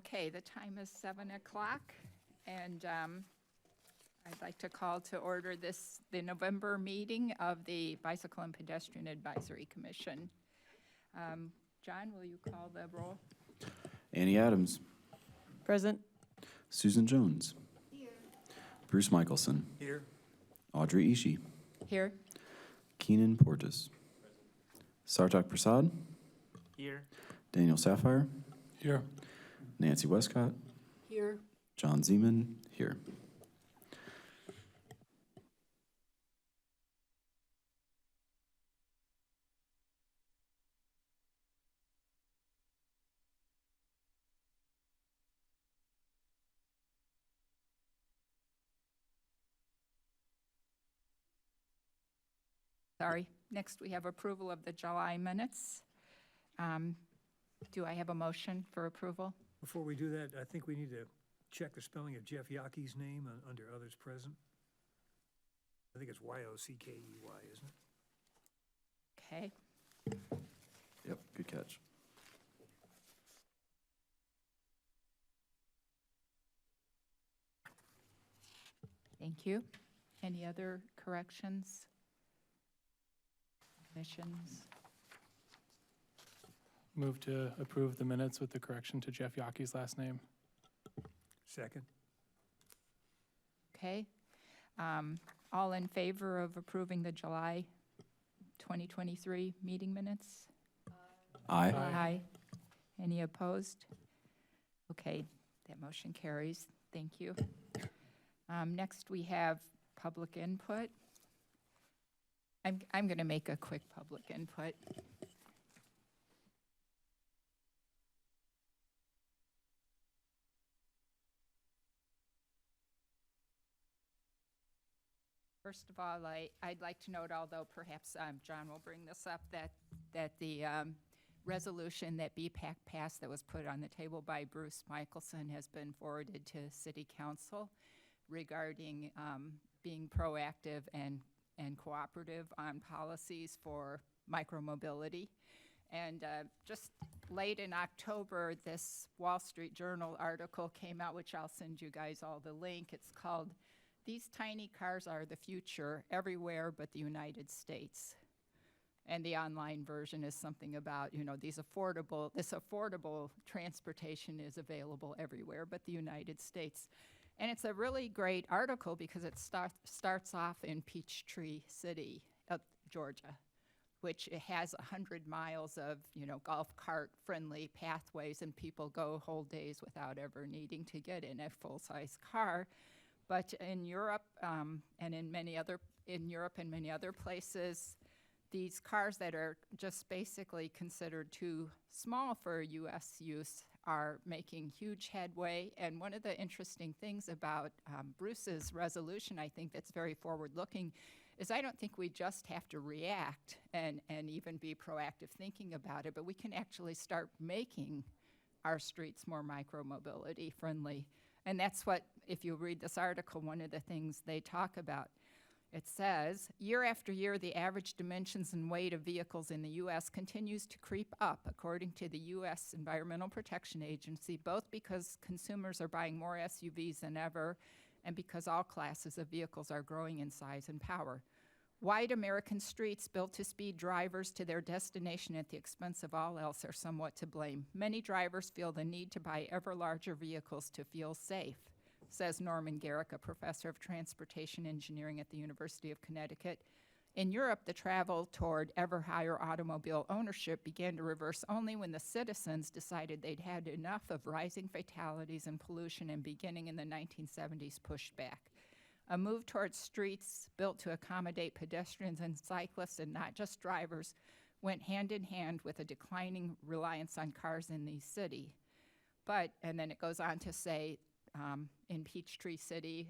Okay, the time is 7 o'clock, and I'd like to call to order the November meeting of the Bicycle and Pedestrian Advisory Commission. John, will you call the roll? Annie Adams. Present. Susan Jones. Here. Bruce Michelson. Here. Audrey Ishii. Here. Keenan Portis. Sartak Prasad. Here. Daniel Sapphire. Here. Nancy Westcott. Here. John Zeman. Here. Sorry. Next, we have approval of the July minutes. Do I have a motion for approval? Before we do that, I think we need to check the spelling of Jeff Yockey's name under others present. I think it's Y-O-C-K-E-Y, isn't it? Okay. Yep, good catch. Thank you. Any other corrections? Omissions? Move to approve the minutes with the correction to Jeff Yockey's last name. Second. Okay. All in favor of approving the July 2023 meeting minutes? Aye. Aye. Any opposed? Okay, that motion carries. Thank you. Next, we have public input. I'm going to make a quick public input. First of all, I'd like to note, although perhaps John will bring this up, that the resolution that BPAC passed that was put on the table by Bruce Michelson has been forwarded to City Council regarding being proactive and cooperative on policies for micromobility. And just late in October, this Wall Street Journal article came out, which I'll send you guys all the link. It's called "These Tiny Cars Are the Future, Everywhere But the United States." And the online version is something about, this affordable transportation is available everywhere but the United States. And it's a really great article because it starts off in Peachtree City, Georgia, which it has 100 miles of, golf cart friendly pathways, and people go whole days without ever needing to get in a full-size car. But in Europe in Europe and many other places, these cars that are just basically considered too small for U.S. use are making huge headway. And one of the interesting things about Bruce's resolution, I think that's very forward-looking, is I don't think we just have to react and even be proactive thinking about it, but we can actually start making our streets more micro-mobility friendly. And that's what, if you read this article, one of the things they talk about. It says, year after year, the average dimensions and weight of vehicles in the U.S. continues to creep up, according to the U.S. Environmental Protection Agency, both because consumers are buying more SUVs than ever and because all classes of vehicles are growing in size and power. Wide American streets built to speed drivers to their destination at the expense of all else are somewhat to blame. Many drivers feel the need to buy ever larger vehicles to feel safe, says Norman Garrick, a professor of transportation engineering at the University of Connecticut. In Europe, the travel toward ever higher automobile ownership began to reverse only when the citizens decided they'd had enough of rising fatalities and pollution, and beginning in the 1970s pushed back. A move towards streets built to accommodate pedestrians and cyclists and not just drivers went hand in hand with a declining reliance on cars in the city. But, and then it goes on to say, in Peachtree City,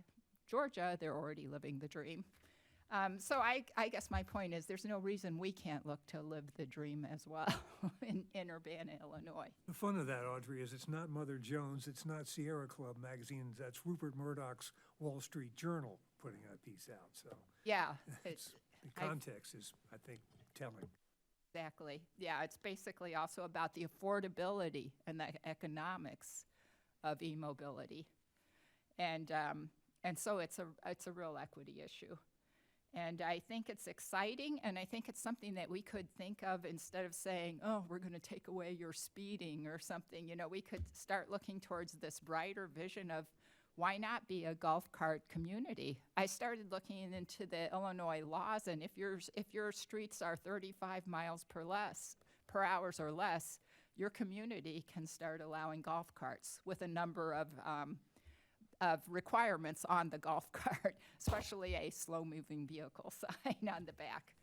Georgia, they're already living the dream. So I guess my point is there's no reason we can't look to live the dream as well in Urbana, Illinois. The fun of that, Audrey, is it's not Mother Jones, it's not Sierra Club magazines, that's Rupert Murdoch's Wall Street Journal putting that piece out. So yeah, the context is, I think, telling. Exactly. Yeah, it's basically also about the affordability and the economics of e-mobility. And so it's a real equity issue. And I think it's exciting, and I think it's something that we could think of instead of saying, oh, we're going to take away your speeding or something. You know, we could start looking towards this brighter vision of why not be a golf cart community? I started looking into the Illinois laws, and if your streets are 35 miles per hour or less, your community can start allowing golf carts with a number of requirements on the golf cart, especially a slow-moving vehicle sign on the back.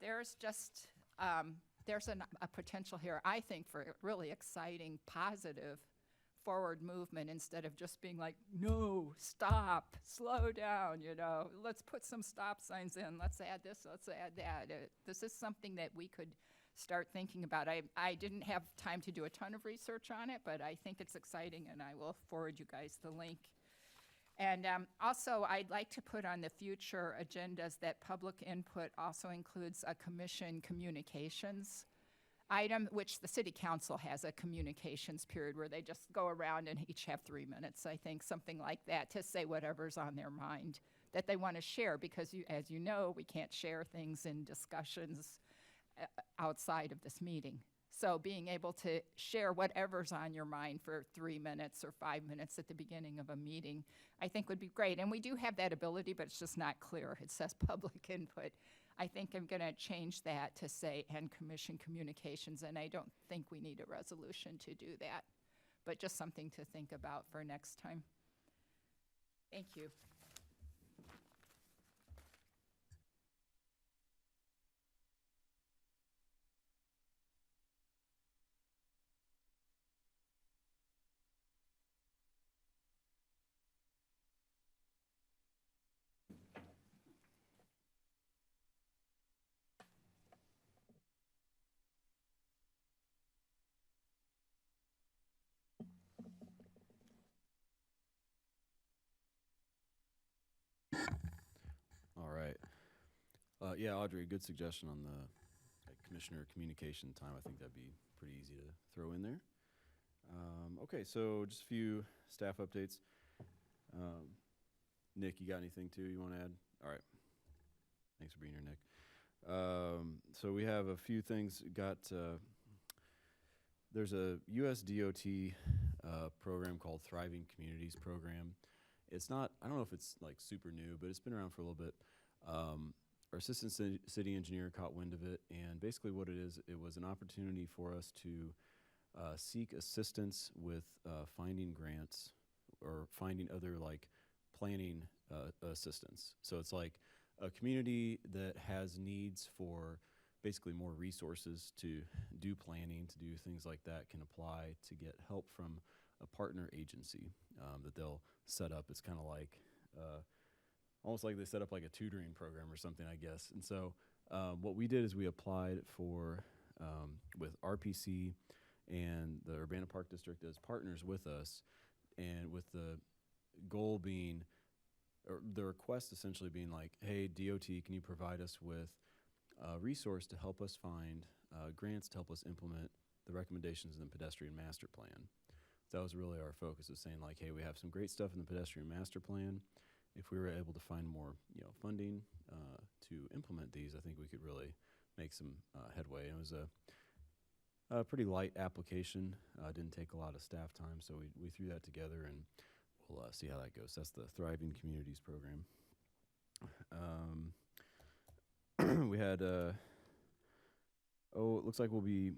There's a potential here, I think, for really exciting, positive forward movement instead of just being like, no, stop, slow down, you know, let's put some stop signs in, let's add this, let's add that. This is something that we could start thinking about. I didn't have time to do a ton of research on it, but I think it's exciting, and I will forward you guys the link. And also, I'd like to put on the future agendas that public input also includes a commission communications item, which the city council has a communications period where they just go around and each have 3 minutes, I think, something like that, to say whatever's on their mind that they want to share, because as you know, we can't share things in discussions outside of this meeting. So being able to share whatever's on your mind for 3 minutes or 5 minutes at the beginning of a meeting, I think would be great. And we do have that ability, but it's just not clear. It says public input. I think I'm going to change that to say, and commission communications, and I don't think we need a resolution to do that, but just something to think about for next time. Thank you. All right. Yeah, Audrey, good suggestion on the commissioner communication time. I think that'd be pretty easy to throw in there. Okay, so just a few staff updates. Nick, you got anything too you want to add? All right. Thanks for being here, Nick. So we have a few things. There's a US DOT program called Thriving Communities Program. It's not, I don't know if it's like super new, but it's been around for a little bit. Our assistant city engineer caught wind of it, and basically what it is, it was an opportunity for us to seek assistance with finding grants or finding other like planning assistance. So it's like a community that has needs for basically more resources to do planning, to do things like that, can apply to get help from a partner agency that they'll set up. It's kind of like almost like they set up like a tutoring program or something, I guess. And so what we did is we applied for with RPC and the Urbana Park District as partners with us, and with the goal being, or the request essentially being like, hey, DOT, can you provide us with a resource to help us find grants to help us implement the recommendations in the pedestrian master plan. So that was really our focus, of saying like, hey, we have some great stuff in the pedestrian master plan. If we were able to find more, funding to implement these, I think we could really make some headway. And it was a pretty light application. Didn't take a lot of staff time, so we threw that together, and we'll see how that goes. That's the Thriving Communities Program. We had, it looks like we'll be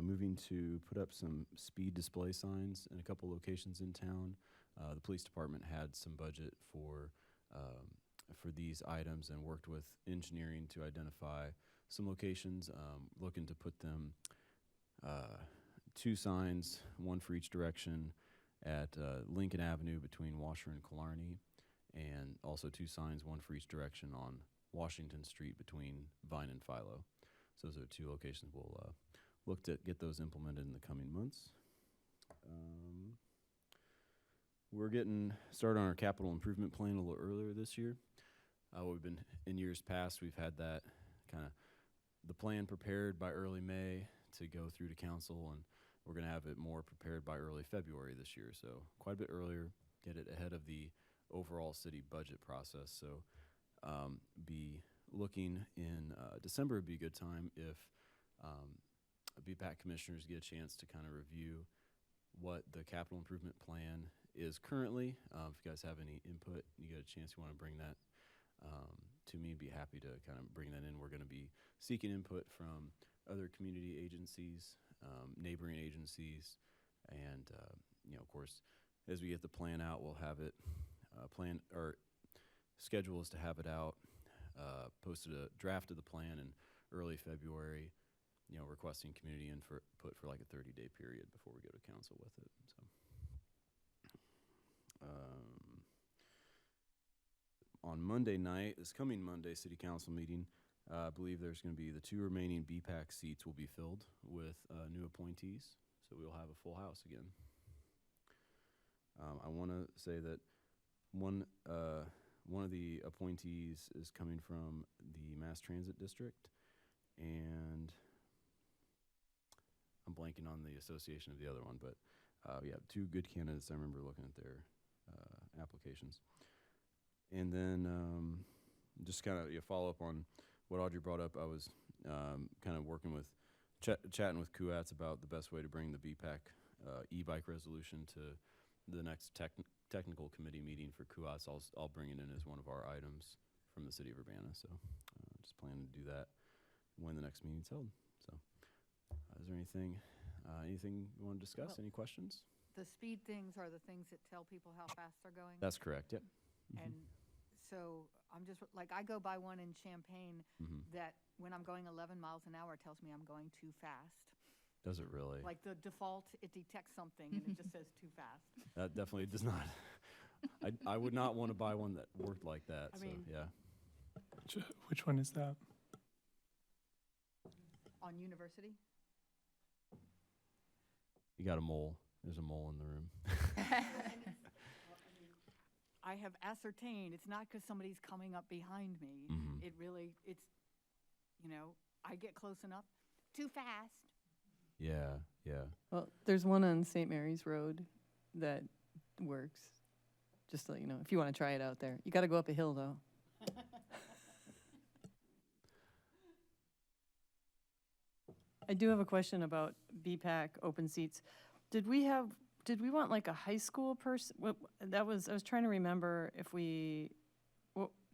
moving to put up some speed display signs in a couple locations in town. The police department had some budget for these items and worked with engineering to identify some locations, looking to put them 2 signs, 1 for each direction at Lincoln Avenue between Washer and Killarney, and also 2 signs, 1 for each direction on Washington Street between Vine and Philo. So those are 2 locations. We'll look to get those implemented in the coming months. We're getting started on our capital improvement plan a little earlier this year. We've been, in years past, we've had that kind of the plan prepared by early May to go through to council, and we're going to have it more prepared by early February this year. So quite a bit earlier, get it ahead of the overall city budget process. So be looking in December would be a good time if BPAC commissioners get a chance to kind of review what the capital improvement plan is currently. If you guys have any input, you get a chance, you want to bring that to me, I'd be happy to kind of bring that in. We're going to be seeking input from other community agencies, neighboring agencies, and of course, as we get the plan out, we'll have it schedule is to have it out, posted a draft of the plan in early February, requesting community input for like a 30-day period before we go to council with it. So, on Monday night, this coming Monday city council meeting, I believe there's going to be the 2 remaining BPAC seats will be filled with new appointees, so we'll have a full house again. I want to say that one of the appointees is coming from the Mass Transit District, and I'm blanking on the association of the other one, but yeah, 2 good candidates. I remember looking at their applications. And then just kind of follow up on what Audrey brought up. I was kind of working with, chatting with Kuatz about the best way to bring the BPAC e-bike resolution to the next technical committee meeting for Kuatz. I'll bring it in as one of our items from the city of Urbana. So just planning to do that when the next meeting's held. So is there anything you want to discuss? Well, Any questions? The speed things are the things that tell people how fast they're going? That's correct, yep. And so I'm just, like, I go by one in Champaign that when I'm going 11 miles an hour, it tells me I'm going too fast. Does it really? Like the default, it detects something and it just says too fast. That definitely does not. I would not want to buy one that worked like that. I So mean- yeah. Which one is that? On University? You got a mole. There's a mole in the room. I have ascertained, it's not because somebody's coming up behind me. Mhm. It really, it's, I get close enough, too fast. Yeah, yeah. Well, there's one on St. Mary's Road that works. Just to let you know, if you want to try it out there. You got to go up a hill, though. I do have a question about BPAC open seats. Did we want like a high school person? I was trying to remember if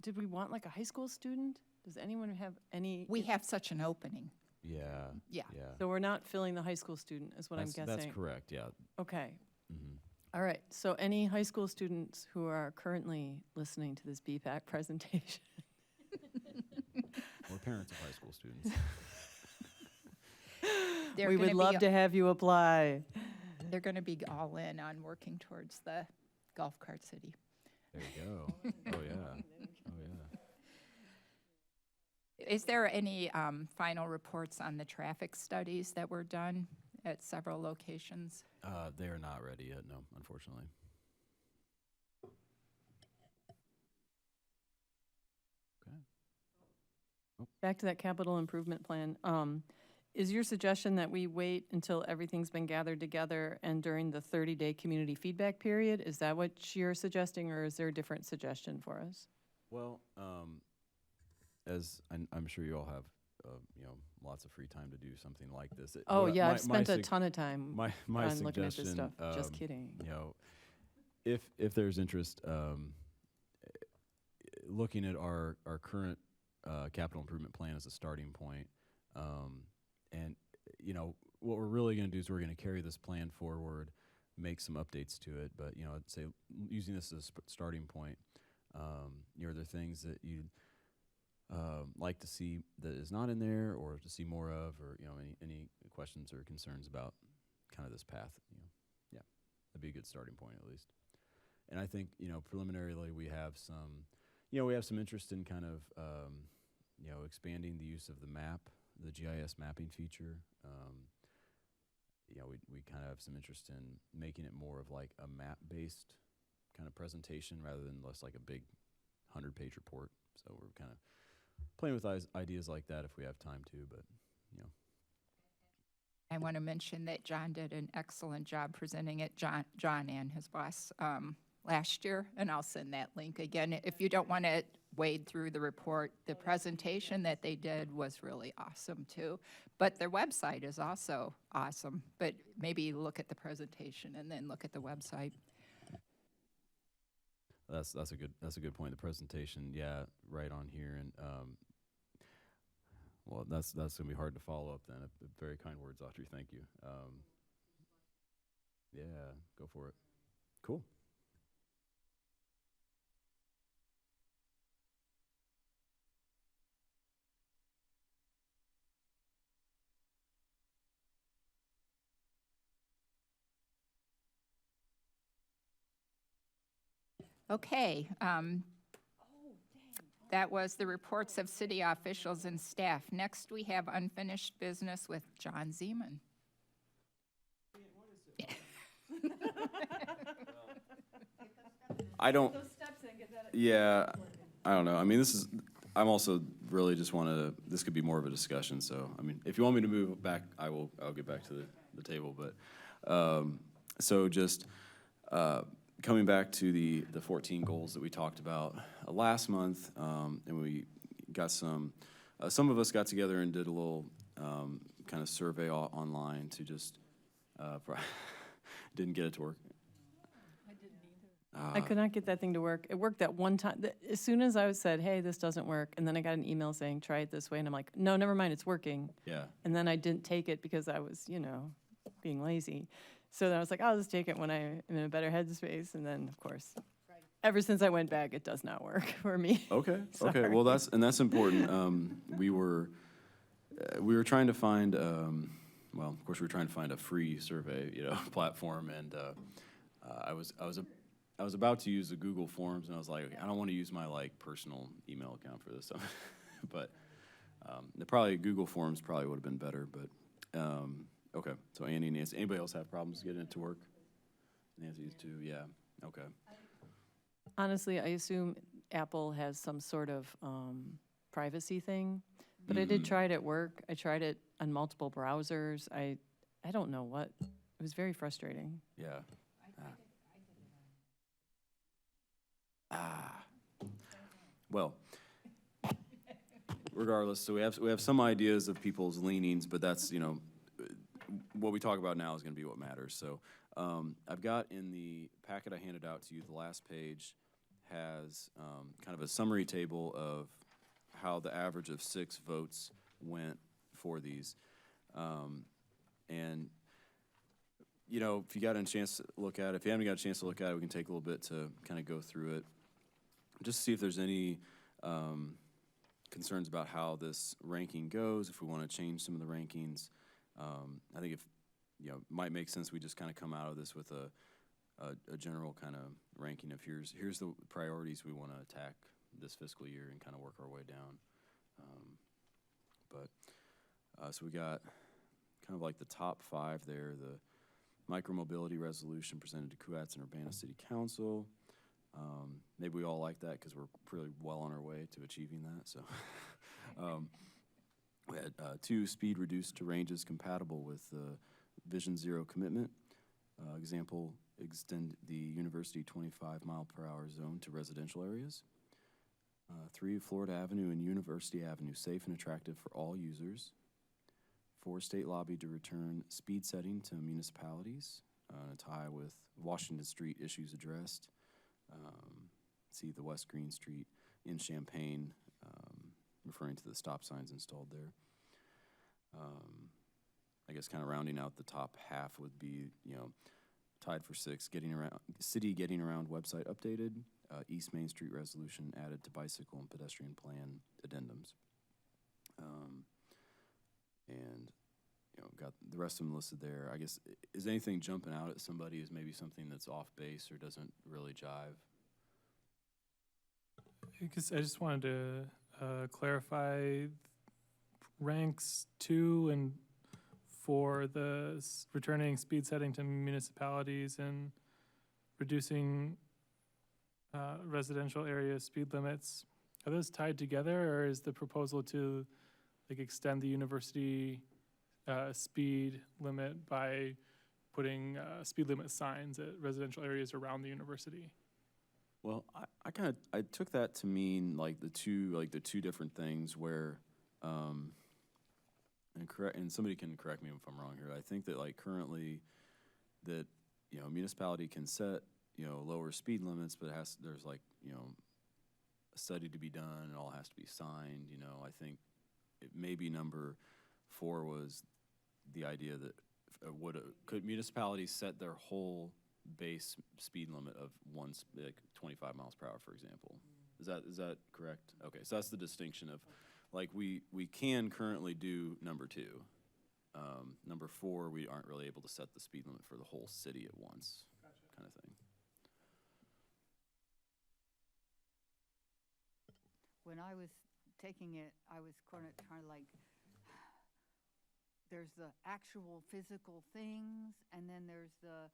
did we want like a high school student? Does anyone have any? We have such an opening. Yeah. Yeah. Yeah. So we're not filling the high school student, is what I'm guessing. That's correct, yeah. Okay. hmm All right, so any high school students who are currently listening to this BPAC presentation, Or parents of high school students. They're we gonna would love be- to have you apply. They're going to be all in on working towards the golf cart city. There you go. Oh, yeah. Oh, yeah. Is there any final reports on the traffic studies that were done at several locations? They are not ready yet, no, unfortunately. Okay. Back to that capital improvement plan. Is your suggestion that we wait until everything's been gathered together and during the 30-day community feedback period? Is that what you're suggesting, or is there a different suggestion for us? Well, as I'm sure you all have, lots of free time to do something like this. Oh, yeah, I've spent a ton of time My on looking at this suggestion, stuff. Just kidding. If there's interest, looking at our current capital improvement plan as a starting point, and what we're really going to do is we're going to carry this plan forward, make some updates to it. But I'd say using this as a starting point, are there things that you'd like to see that is not in there, or to see more of, or any questions or concerns about kind of this path? Yeah, that'd be a good starting point at least. And I think preliminarily we have some interest in kind of expanding the use of the map, the GIS mapping feature. We kind of have some interest in making it more of like a map-based kind of presentation rather than less like a big 100-page report. So we're kind of playing with ideas like that if we have time to, but I want to mention that John did an excellent job presenting it, John and his boss, last year, and I'll send that link again. If you don't want to wade through the report, the presentation that they did was really awesome too. But their website is also awesome, but maybe look at the presentation and then look at the website. That's a good point. The presentation, yeah, right on here, and well, that's gonna be hard to follow up then. Very kind words, Audrey. Thank you. Yeah, go for it. Cool. Okay. That was the reports of city officials and staff. Next, we have unfinished business with John Zeman. I don't, yeah, I don't know. I mean, I'm also really just this could be more of a discussion, so, I mean, if you want me to move back, I'll get back to the table, but, so just, coming back to the 14 goals that we talked about last month, and we got some of us got together and did a little kind of survey online to just, didn't get it to work. I could not get that thing to work. It worked that one time. As soon as I said, hey, this doesn't work, and then I got an email saying, try it this way, and I'm like, no, never mind, it's working. Yeah. And then I didn't take it because I was, being lazy. So then I was like, I'll just take it when I am in a better headspace. And then, of course, ever since I went back, it does not work for me. Okay. Okay. Sorry. Well, that's important. We were trying to find. Well, of course, we were trying to find a free survey, platform, and I was about to use the Google Forms, and I was like, okay, I don't want to use my personal email account for this stuff, but probably Google Forms probably would have been better. But okay, so Andy and Nancy, anybody else have problems getting it to work? Nancy's too, yeah. Okay. Honestly, I assume Apple has some sort of privacy thing, but I did try it at work. I tried it on multiple browsers. I don't know what. It was very frustrating. Yeah. Well, regardless, so we have some ideas of people's leanings, but that's what we talk about now is going to be what matters. So I've got in the packet I handed out to you, the last page has kind of a summary table of how the average of 6 votes went for these. And if you got a chance to look at it, if you haven't got a chance to look at it, we can take a little bit to kind of go through it. Just to see if there's any concerns about how this ranking goes, if we want to change some of the rankings. I think it might make sense we just kind of come out of this with a general kind of ranking of here's the priorities we want to attack this fiscal year and kind of work our way down. So we got kind of like the top 5 there, the micromobility resolution presented to Cohats and Urbana City Council. Maybe we all like that because we're pretty well on our way to achieving that. So we had 2 speed reduced to ranges compatible with Vision Zero commitment. Example, extend the University 25-mile-per-hour zone to residential areas. 3, Florida Avenue and University Avenue safe and attractive for all users. 4, state lobby to return speed setting to municipalities, a tie with Washington Street issues addressed. See the West Green Street in Champaign, referring to the stop signs installed there. I guess kind of rounding out the top half would be, tied for 6, getting around website updated, East Main Street resolution added to bicycle and pedestrian plan addendums. And got the rest of them listed there. I guess, is anything jumping out at somebody as maybe something that's off base or doesn't really jive? Because I just wanted to clarify ranks 2 and 4, the returning speed setting to municipalities and reducing residential area speed limits. Are those tied together, or is the proposal to extend the university speed limit by putting speed limit signs at residential areas around the university? Well, I took that to mean like the two different things where, and somebody can correct me if I'm wrong here. I think that like currently that, municipality can set, lower speed limits, but there's like, a study to be done, it all has to be signed, I think it maybe number 4 was the idea that could municipalities set their whole base speed limit of like 25 miles per hour, for example? Is that correct? Okay, so that's the distinction of, like, we can currently do number 2. Number 4, we aren't really able to set the speed limit for the whole city at once, kind of thing. When I was taking it, I was kind of like, there's the actual physical things, and then there's the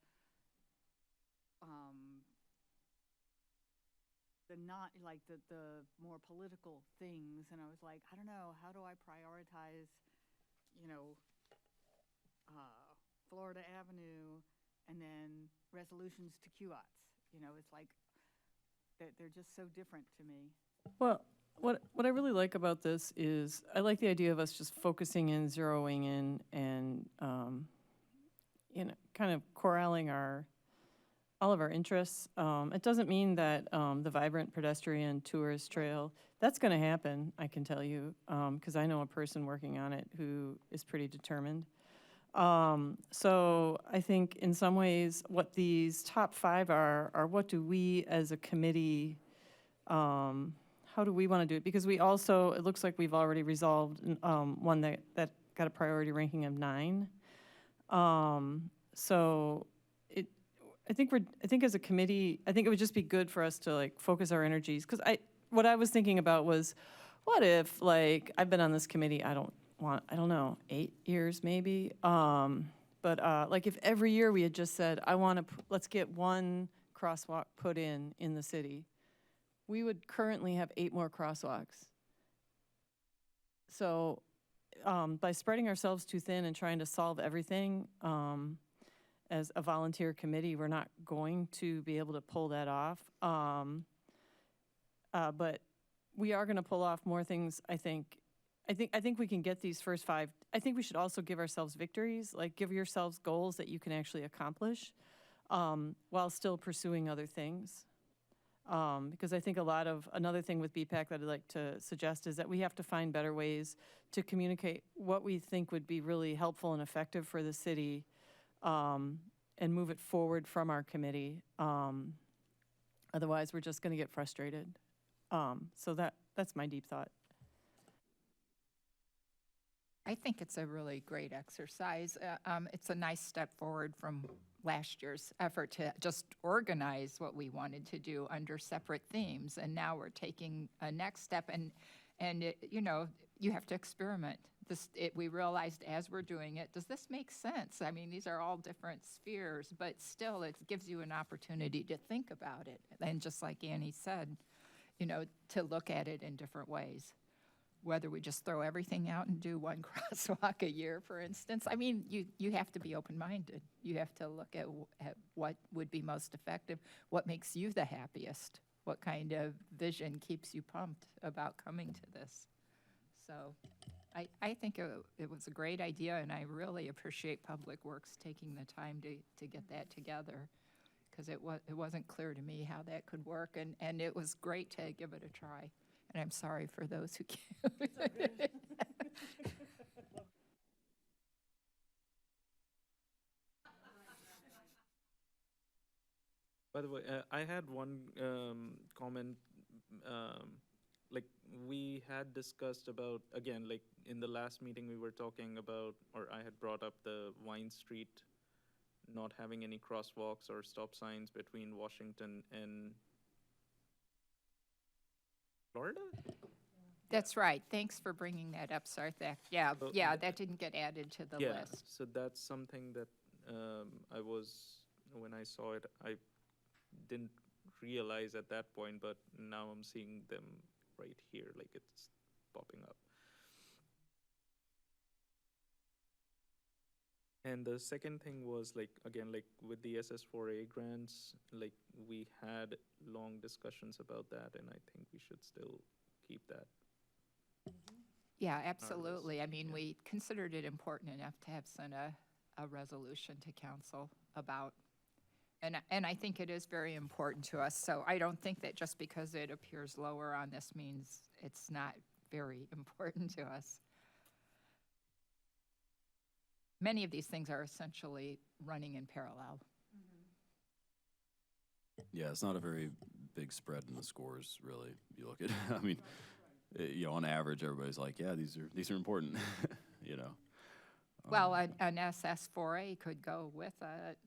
not, like, the more political things, and I was like, I don't know, how do I prioritize, Florida Avenue, and then resolutions to QOTS? It's like, they're just so different to me. Well, what I really like about this is I like the idea of us just focusing in, zeroing in, and kind of corralling all of our interests. It doesn't mean that the vibrant pedestrian tourist trail, that's going to happen, I can tell you, because I know a person working on it who is pretty determined. So I think in some ways what these top 5 are what do we as a committee, how do we want to do it? Because we also, it looks like we've already resolved one that got a priority ranking of 9. So I think as a committee, I think it would just be good for us to like focus our energies. Because what I was thinking about was, what if, like, I've been on this committee, I don't know, 8 years maybe. But like if every year we had just said, let's get one crosswalk put in the city, we would currently have 8 more crosswalks. So by spreading ourselves too thin and trying to solve everything as a volunteer committee, we're not going to be able to pull that off. But we are going to pull off more things, I think. I think we can get these first 5. I think we should also give ourselves victories, like give yourselves goals that you can actually accomplish while still pursuing other things. Because I think another thing with BPAC that I'd like to suggest is that we have to find better ways to communicate what we think would be really helpful and effective for the city and move it forward from our committee. Otherwise, we're just going to get frustrated. So that's my deep thought. I think it's a really great exercise. It's a nice step forward from last year's effort to just organize what we wanted to do under separate themes, and now we're taking a next step. And it, you have to experiment. We realized as we're doing it, does this make sense? I mean, these are all different spheres, but still, it gives you an opportunity to think about it, and just like Annie said, to look at it in different ways. Whether we just throw everything out and do one crosswalk a year, for instance. I mean, you have to be open-minded. You have to look at what would be most effective, what makes you the happiest, what kind of vision keeps you pumped about coming to this. So I think it was a great idea, and I really appreciate Public Works taking the time to get that together, because it wasn't clear to me how that could work, and it was great to give it a try. And I'm sorry for those who can't. By the way, I had one comment. Like, we had discussed about, again, like in the last meeting we were talking about, or I had brought up the Vine Street not having any crosswalks or stop signs between Washington and Florida? That's right. Thanks for bringing that up, Sarthak. Yeah, that didn't get added to the list. So that's something that when I saw it, I didn't realize at that point, but now I'm seeing them right here, like it's popping up. And the second thing was like, again, like with the SS4A grants, like we had long discussions about that, and I think we should still keep that. Yeah, absolutely. I mean, yeah. we considered it important enough to have sent a resolution to council about. And I think it is very important to us. So I don't think that just because it appears lower on this means it's not very important to us. Many of these things are essentially running in parallel. Yeah, it's not a very big spread in the scores, really. You look at, I mean, on average, everybody's like, yeah, these are important, you know. Well, an SS4A could go with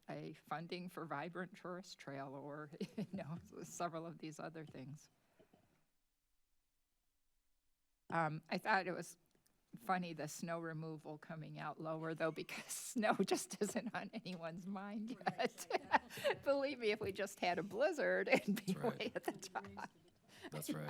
a funding for vibrant tourist trail or, several of these other things. I thought it was funny, the snow removal coming out lower, though, because snow just isn't on anyone's mind yet. Believe me, if we just had a blizzard, it'd be That's right. way at the top. That's right.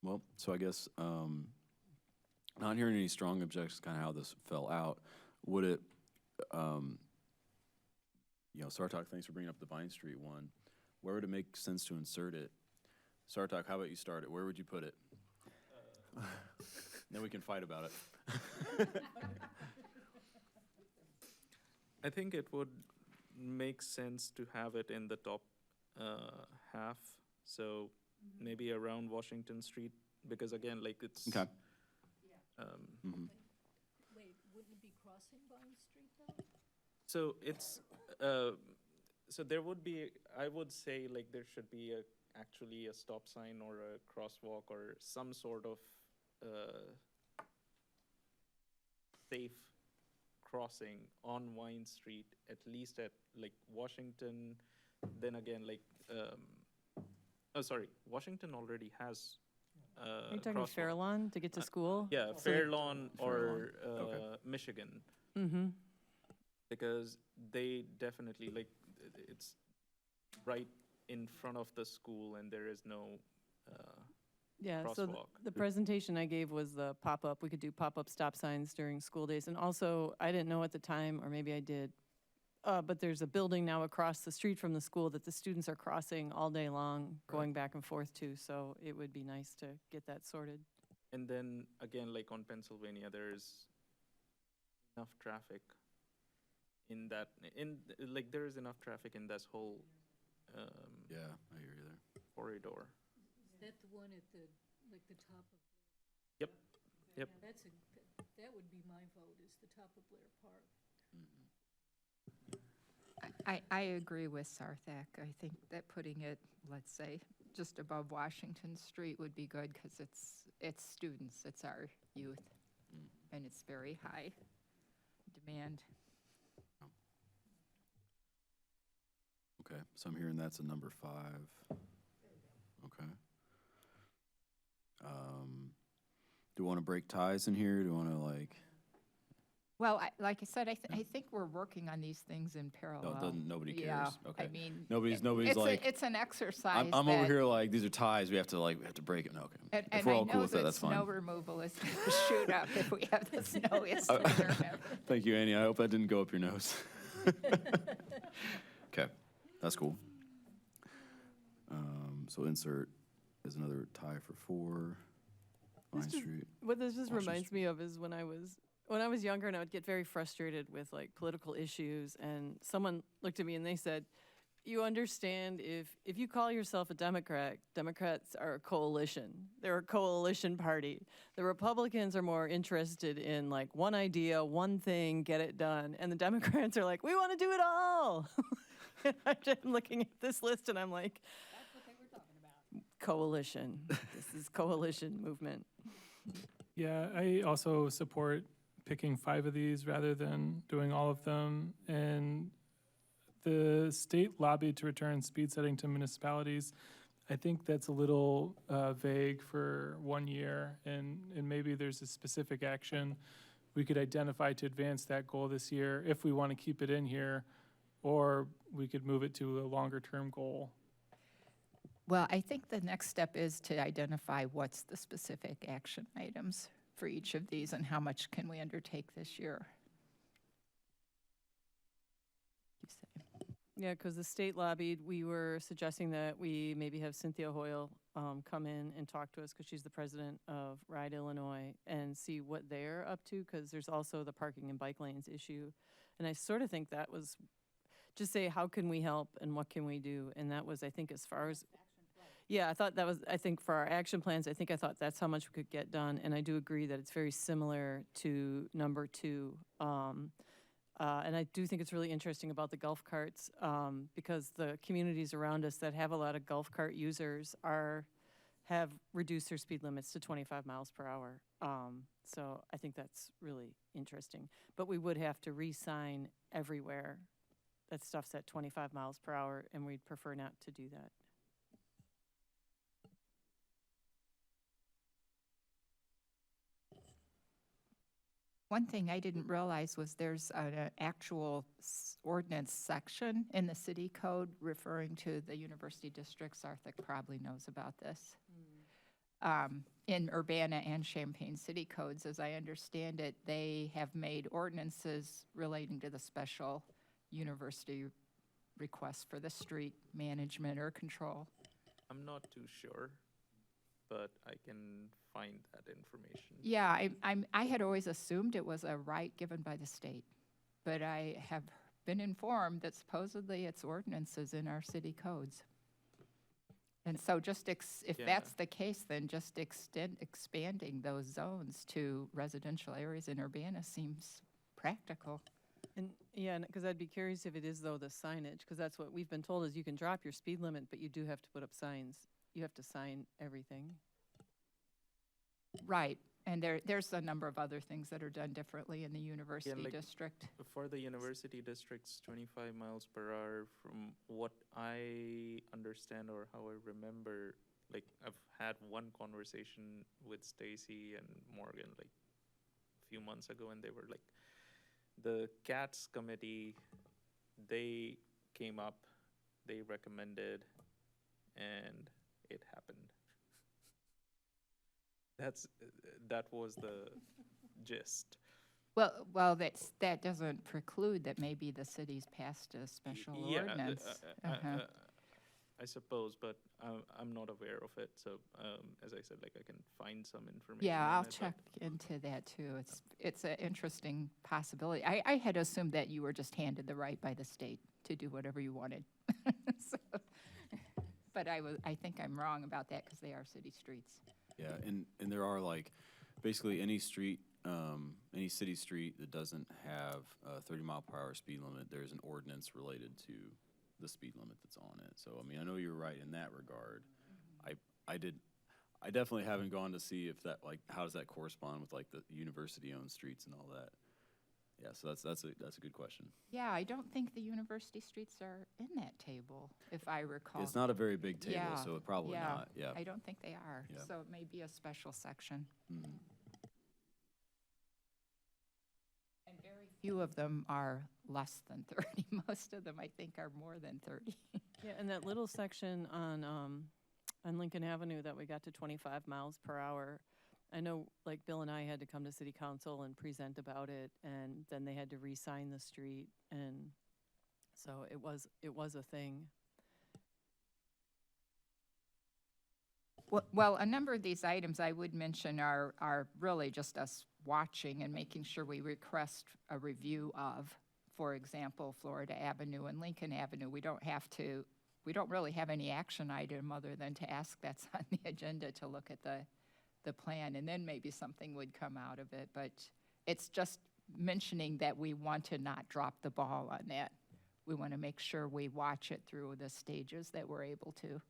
Well, so I guess not hearing any strong objections, kind of how this fell out. Would it, Sartok, thanks for bringing up the Vine Street one. Where would it make sense to insert it? Sartok, how about you start it? Where would you put it? Then we can fight about it. I think it would make sense to have it in the top half, so maybe around Washington Street, because again, like it's. Okay. Mhm. Wait, wouldn't it be crossing Vine Street though? So it's, so there would be, I would say like there should be actually a stop sign or a crosswalk or some sort of safe crossing on Vine Street, at least at like Washington. Then again, like, Washington already has Are you talking crosswalk. Fairlawn to get to school? Yeah, So- Fairlawn or Okay. Michigan, Mm-hmm. because they definitely, like, it's right in front of the school and there is no, Yeah, so crosswalk. the presentation I gave was the pop-up. We could do pop-up stop signs during school days. And also, I didn't know at the time, or maybe I did, but there's a building now across the street from the school that the students are crossing all day long, going back and forth to. So it would be nice to get that sorted. and then again, like on Pennsylvania, there's enough traffic like there is enough traffic in this whole Yeah, I hear you there. corridor. Is that the one at the, like the top of? Yep, yep. Yeah, that would be my vote, is the top of Blair Park. I agree with Sarthak. I think that putting it, let's say, just above Washington Street would be good because it's students, it's our youth, and it's very high demand. Okay, so I'm hearing that's a number 5. Okay. Do we want to break ties in here? Do we want to Well, like I said, I think we're working on these things in parallel. nobody cares? Yeah, Okay. I mean. Nobody's it's like, it's an exercise. I'm over that- here like, these are ties, we have to break it. No, okay. And, If and we're I all cool know with that, that that's snow fine. removal is going to shoot up if we have the snowiest Oh. winter ever. Thank you, Annie. I hope that didn't go up your nose. Okay, that's cool. So insert is another tie for 4. Vine This just- Street. What this just Washington reminds me of is when I was younger and I would get very frustrated with like political issues, and someone looked at me and they said, you understand if you call yourself a Democrat, Democrats are a coalition. They're a coalition party. The Republicans are more interested in like one idea, one thing, get it done. And the Democrats are like, we want to do it all. And I'm just looking at this list and I'm like, That's what they were talking about. coalition. This is coalition movement. Yeah, I also support picking 5 of these rather than doing all of them. And the state lobbied to return speed setting to municipalities. I think that's a little vague for 1 year, and maybe there's a specific action we could identify to advance that goal this year if we want to keep it in here, or we could move it to a longer-term goal Well, I think the next step is to identify what's the specific action items for each of these and how much can we undertake this year. You say. Yeah, because the state lobbied, we were suggesting that we maybe have Cynthia Hoyle come in and talk to us, because she's the president of Ride Illinois, and see what they're up to, because there's also the parking and bike lanes issue. And I sort of think that was, just say, how can we help and what can we do? And that was, I think, as far as, yeah, I thought that was, I think for our action plans, I thought that's how much we could get done. And I do agree that it's very similar to number 2. And I do think it's really interesting about the golf carts, because the communities around us that have a lot of golf cart users have reduced their speed limits to 25 miles per hour. So I think that's really interesting. But we would have to re-sign everywhere that stuff's at 25 miles per hour, and we'd prefer not to do that. One thing I didn't realize was there's an actual ordinance section in the city code referring to the university districts. Arthur probably knows about this. In Urbana and Champaign city codes, as I understand it, they have made ordinances relating to the special university requests for the street management or control. I'm not too sure, but I can find that information. Yeah, I had always assumed it was a right given by the state, but I have been informed that supposedly it's ordinances in our city codes. And so just if Yeah. that's the case, then just expanding those zones to residential areas in Urbana seems practical. And yeah, because I'd be curious if it is, though, the signage, because that's what we've been told is you can drop your speed limit, but you do have to put up signs. You have to sign everything. Right, and there's a number of other things that are done differently in the university like- district. For the university districts, 25 miles per hour, from what I understand or how I remember, like I've had one conversation with Stacy and Morgan like a few months ago, and they were like, the CATS committee, they came up, they recommended, and it happened. That was the gist. Well, that doesn't preclude that maybe the city's passed a special ordinance. I suppose, but I'm not aware of it. So, as I said, like I can find some information. Yeah, on I'll it, but check into that too. It's an interesting possibility. I had assumed that you were just handed the right by the state to do whatever you wanted. So, but I think I'm wrong about that because they are city streets. Yeah, and there are like, basically any street, any city street that doesn't have a 30-mile-per-hour speed limit, there's an ordinance related to the speed limit that's on it. So, I mean, I know you're right in that regard. I definitely haven't gone to see if that, like, how does that correspond with, like, the university-owned streets and all that. Yeah, so that's a good question. Yeah, I don't think the university streets are in that table, if I recall. It's not a very big table, Yeah, so it probably yeah, not, yeah. I don't think they are. Yeah. So it may be a special section. Mhm. And very few of them are less than 30. Most of them, I think, are more than 30. Yeah, and that little section on Lincoln Avenue that we got to 25 miles per hour, I know, like, Bill and I had to come to city council and present about it, and then they had to re-sign the street, and so it was a thing. Well, a number of these items I would mention are really just us watching and making sure we request a review of. For example, Florida Avenue and Lincoln Avenue. We don't really have any action item other than to ask that's on the agenda to look at the plan, and then maybe something would come out of it. But it's just mentioning that we want to not drop the ball on that. We want to make sure we watch it through the stages that we're able to.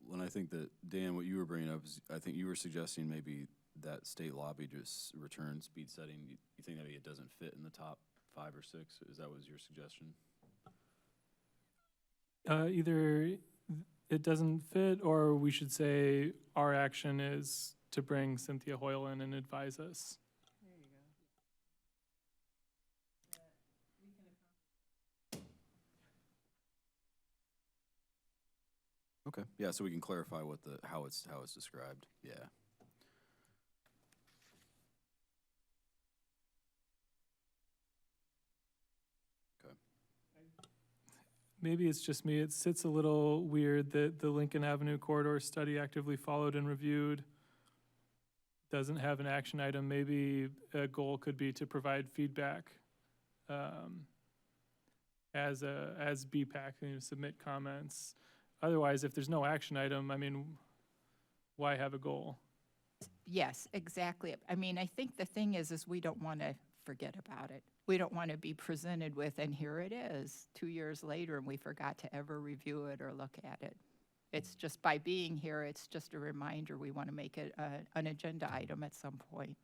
When I think that, Dan, what you were bringing up is, I think you were suggesting maybe that state lobby just return speed setting. You think maybe it doesn't fit in the top 5 or 6? Is that was your suggestion? Either it doesn't fit, or we should say our action is to bring Cynthia Hoyle in and advise us. There you go. Okay, yeah, so we can clarify what how it's described, yeah. Maybe it's just me, it sits a little weird that the Lincoln Avenue corridor study actively followed and reviewed doesn't have an action item. Maybe a goal could be to provide feedback as BPAC, submit comments. Otherwise, if there's no action item, I mean, why have a goal? Yes, exactly. I mean, I think the thing is we don't want to forget about it. We don't want to be presented with, and here it is, 2 years later, and we forgot to ever review it or look at it. It's just by being here, it's just a reminder we want to make it an agenda item at some point.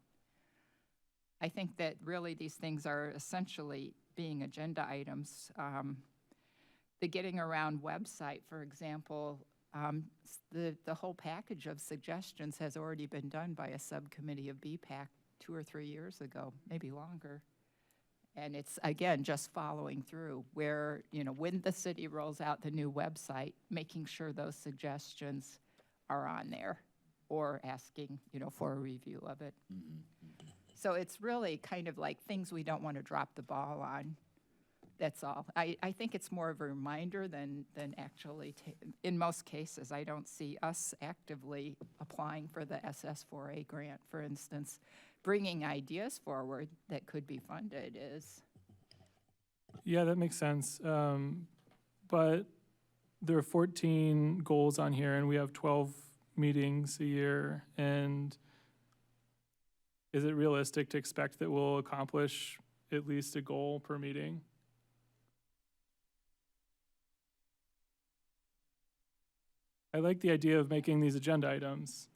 I think that really these things are essentially being agenda items. The Getting Around website, for example, the whole package of suggestions has already been done by a subcommittee of BPAC 2 or 3 years ago, maybe longer. And it's, again, just following through where, when the city rolls out the new website, making sure those suggestions are on there or asking, for a review of it. So it's really kind of like things we don't want to drop the ball on. That's all. I think it's more of a reminder than actually, in most cases, I don't see us actively applying for the SS4A grant, for instance. Bringing ideas forward that could be funded is. Yeah, that makes sense. But there are 14 goals on here, and we have 12 meetings a year. And is it realistic to expect that we'll accomplish at least a goal per meeting? I like the idea of making these agenda items.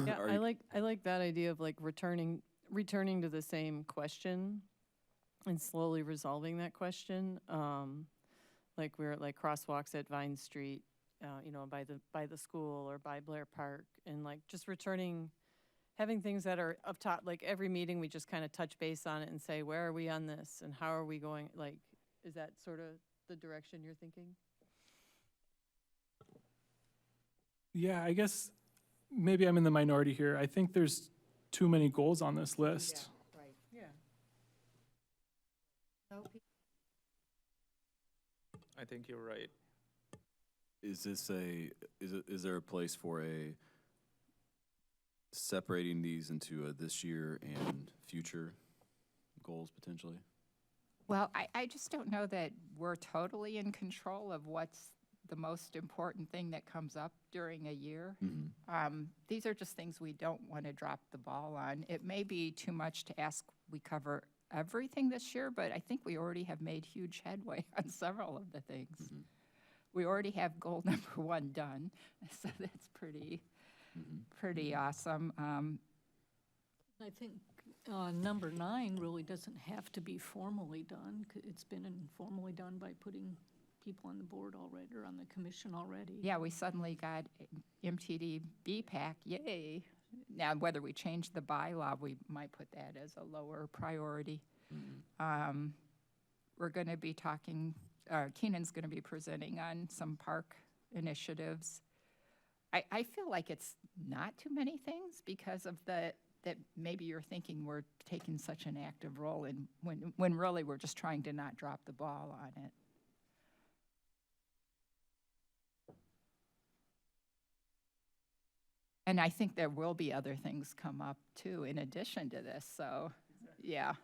Yeah, Are I you- like that idea of like returning to the same question and slowly resolving that question. Like we're like crosswalks at Vine Street, by the school or by Blair Park, and like just having things that are up top. Like every meeting, we just kind of touch base on it and say, where are we on this and how are we going? Like, is that sort of the direction you're thinking? Yeah, I guess maybe I'm in the minority here. I think there's too many goals on this list. Right. Yeah. I think you're right. Is there a place for separating these into this year and future goals potentially? Well, I just don't know that we're totally in control of what's the most important thing that comes up during a year. These are just things we don't want to drop the ball on. It may be too much to ask we cover everything this year, but I think we already have made huge headway on several of the things. We already have goal number 1 done, so that's pretty awesome. I think number 9 really doesn't have to be formally done. It's been informally done by putting people on the board already, or on the commission already. Yeah, we suddenly got MTD BPAC, yay. Now, whether we change the bylaw, we might put that as a lower priority. We're going to be talking, Keenan's going to be presenting on some park initiatives. I feel like it's not too many things because of that maybe you're thinking we're taking such an active role in when really we're just trying to not drop the ball on it. And I think there will be other things come up too in addition to this, so yeah.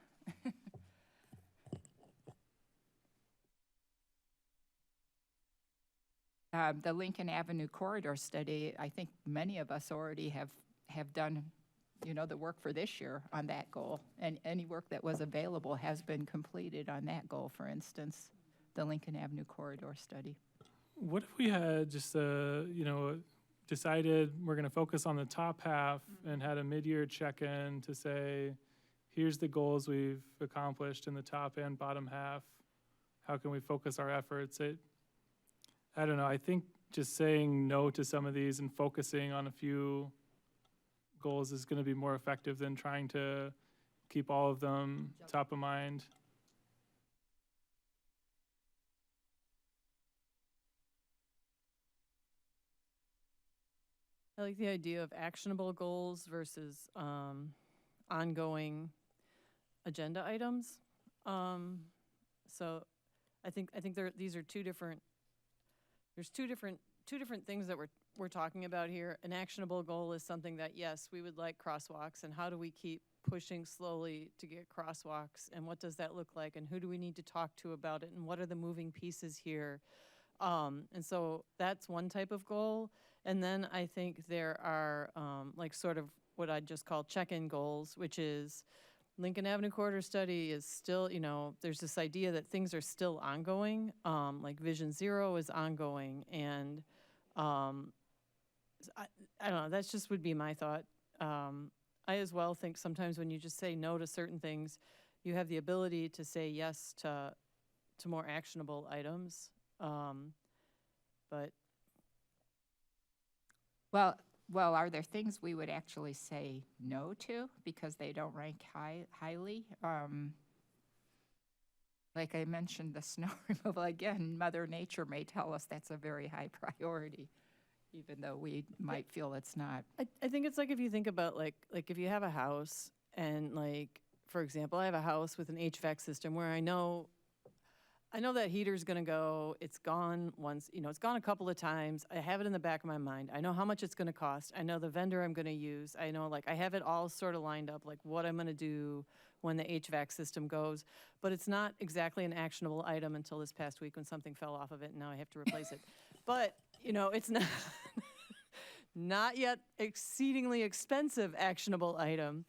The Lincoln Avenue corridor study, I think many of us already have done, the work for this year on that goal. And any work that was available has been completed on that goal, for instance, the Lincoln Avenue corridor study. What if we had just decided we're going to focus on the top half and had a mid-year check-in to say, here's the goals we've accomplished in the top and bottom half. How can we focus our efforts? I don't know. I think just saying no to some of these and focusing on a few goals is going to be more effective than trying to keep all of them top of mind. I like the idea of actionable goals versus ongoing agenda items. So I think these are two different. There's two different things that we're talking about here. An actionable goal is something that, yes, we would like crosswalks, and how do we keep pushing slowly to get crosswalks, and what does that look like, and who do we need to talk to about it, and what are the moving pieces here? And so that's one type of goal. And then I think there are like sort of what I'd just call check-in goals, which is Lincoln Avenue Corridor Study is still, there's this idea that things are still ongoing, like Vision Zero is ongoing, and I don't know, that's just would be my thought. I as well think sometimes when you just say no to certain things, you have the ability to say yes to more actionable items. But Well, are there things we would actually say no to because they don't rank highly? Like I mentioned, the snow removal, again, Mother Nature may tell us that's a very high priority, even though we might feel it's not. I think it's like if you think about like if you have a house and like, for example, I have a house with an HVAC system where I know that heater's gonna go, it's gone once, it's gone a couple of times. I have it in the back of my mind. I know how much it's gonna cost. I know the vendor I'm gonna use. I know, like, I have it all sort of lined up, like what I'm gonna do when the HVAC system goes. But it's not exactly an actionable item until this past week when something fell off of it and now I have to replace it. But, it's not, not yet exceedingly expensive actionable item.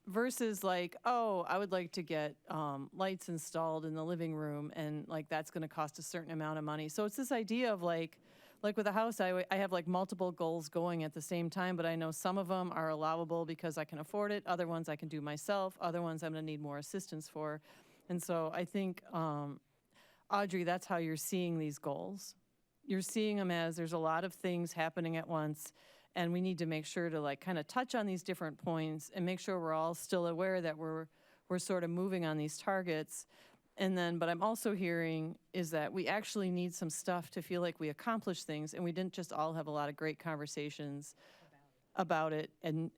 Versus like, oh, I would like to get lights installed in the living room, and like that's going to cost a certain amount of money. So it's this idea of like with a house, I have like multiple goals going at the same time, but I know some of them are allowable because I can afford it. Other ones I can do myself. Other ones I'm going to need more assistance for. And so I think, Audrey, that's how you're seeing these goals. You're seeing them as there's a lot of things happening at once. And we need to make sure to like kind of touch on these different points and make sure we're all still aware that we're sort of moving on these targets. And then, but I'm also hearing is that we actually need some stuff to feel like we accomplished things, and we didn't just all have a lot of great conversations about it. And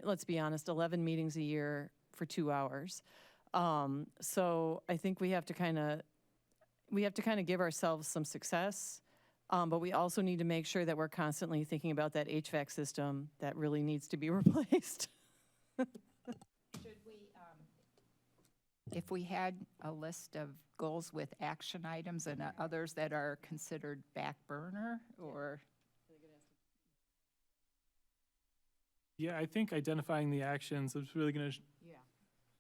let's be honest, 11 meetings a year for 2 hours. So I think we have to kind of give ourselves some success. But we also need to make sure that we're constantly thinking about that HVAC system that really needs to be replaced. Should we, if we had a list of goals with action items and others that are considered back burner, or? Yeah, I think identifying the actions is really going to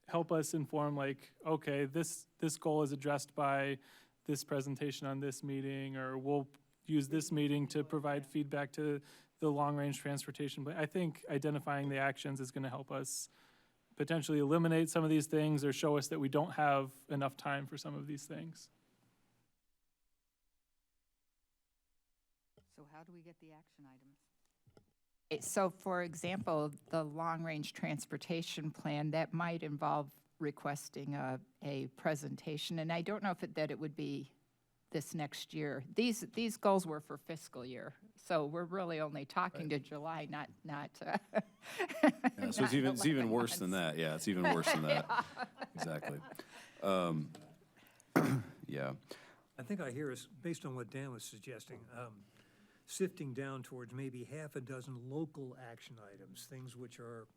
help us inform, like, okay, this goal is addressed by this presentation on this meeting, or we'll use this meeting to provide feedback to the long-range transportation. But I think identifying the actions is going to help us potentially eliminate some of these things or show us that we don't have enough time for some of these things. So how do we get the action items? So for example, the long-range transportation plan, that might involve requesting a presentation. And I don't know that it would be this next year. These goals were for fiscal year, so we're really only talking to July, not. Yeah, so it's even worse than that. Yeah, it's even worse than that. Exactly. Yeah. I think I hear us, based on what Dan was suggesting, sifting down towards maybe half a dozen local action items, things which are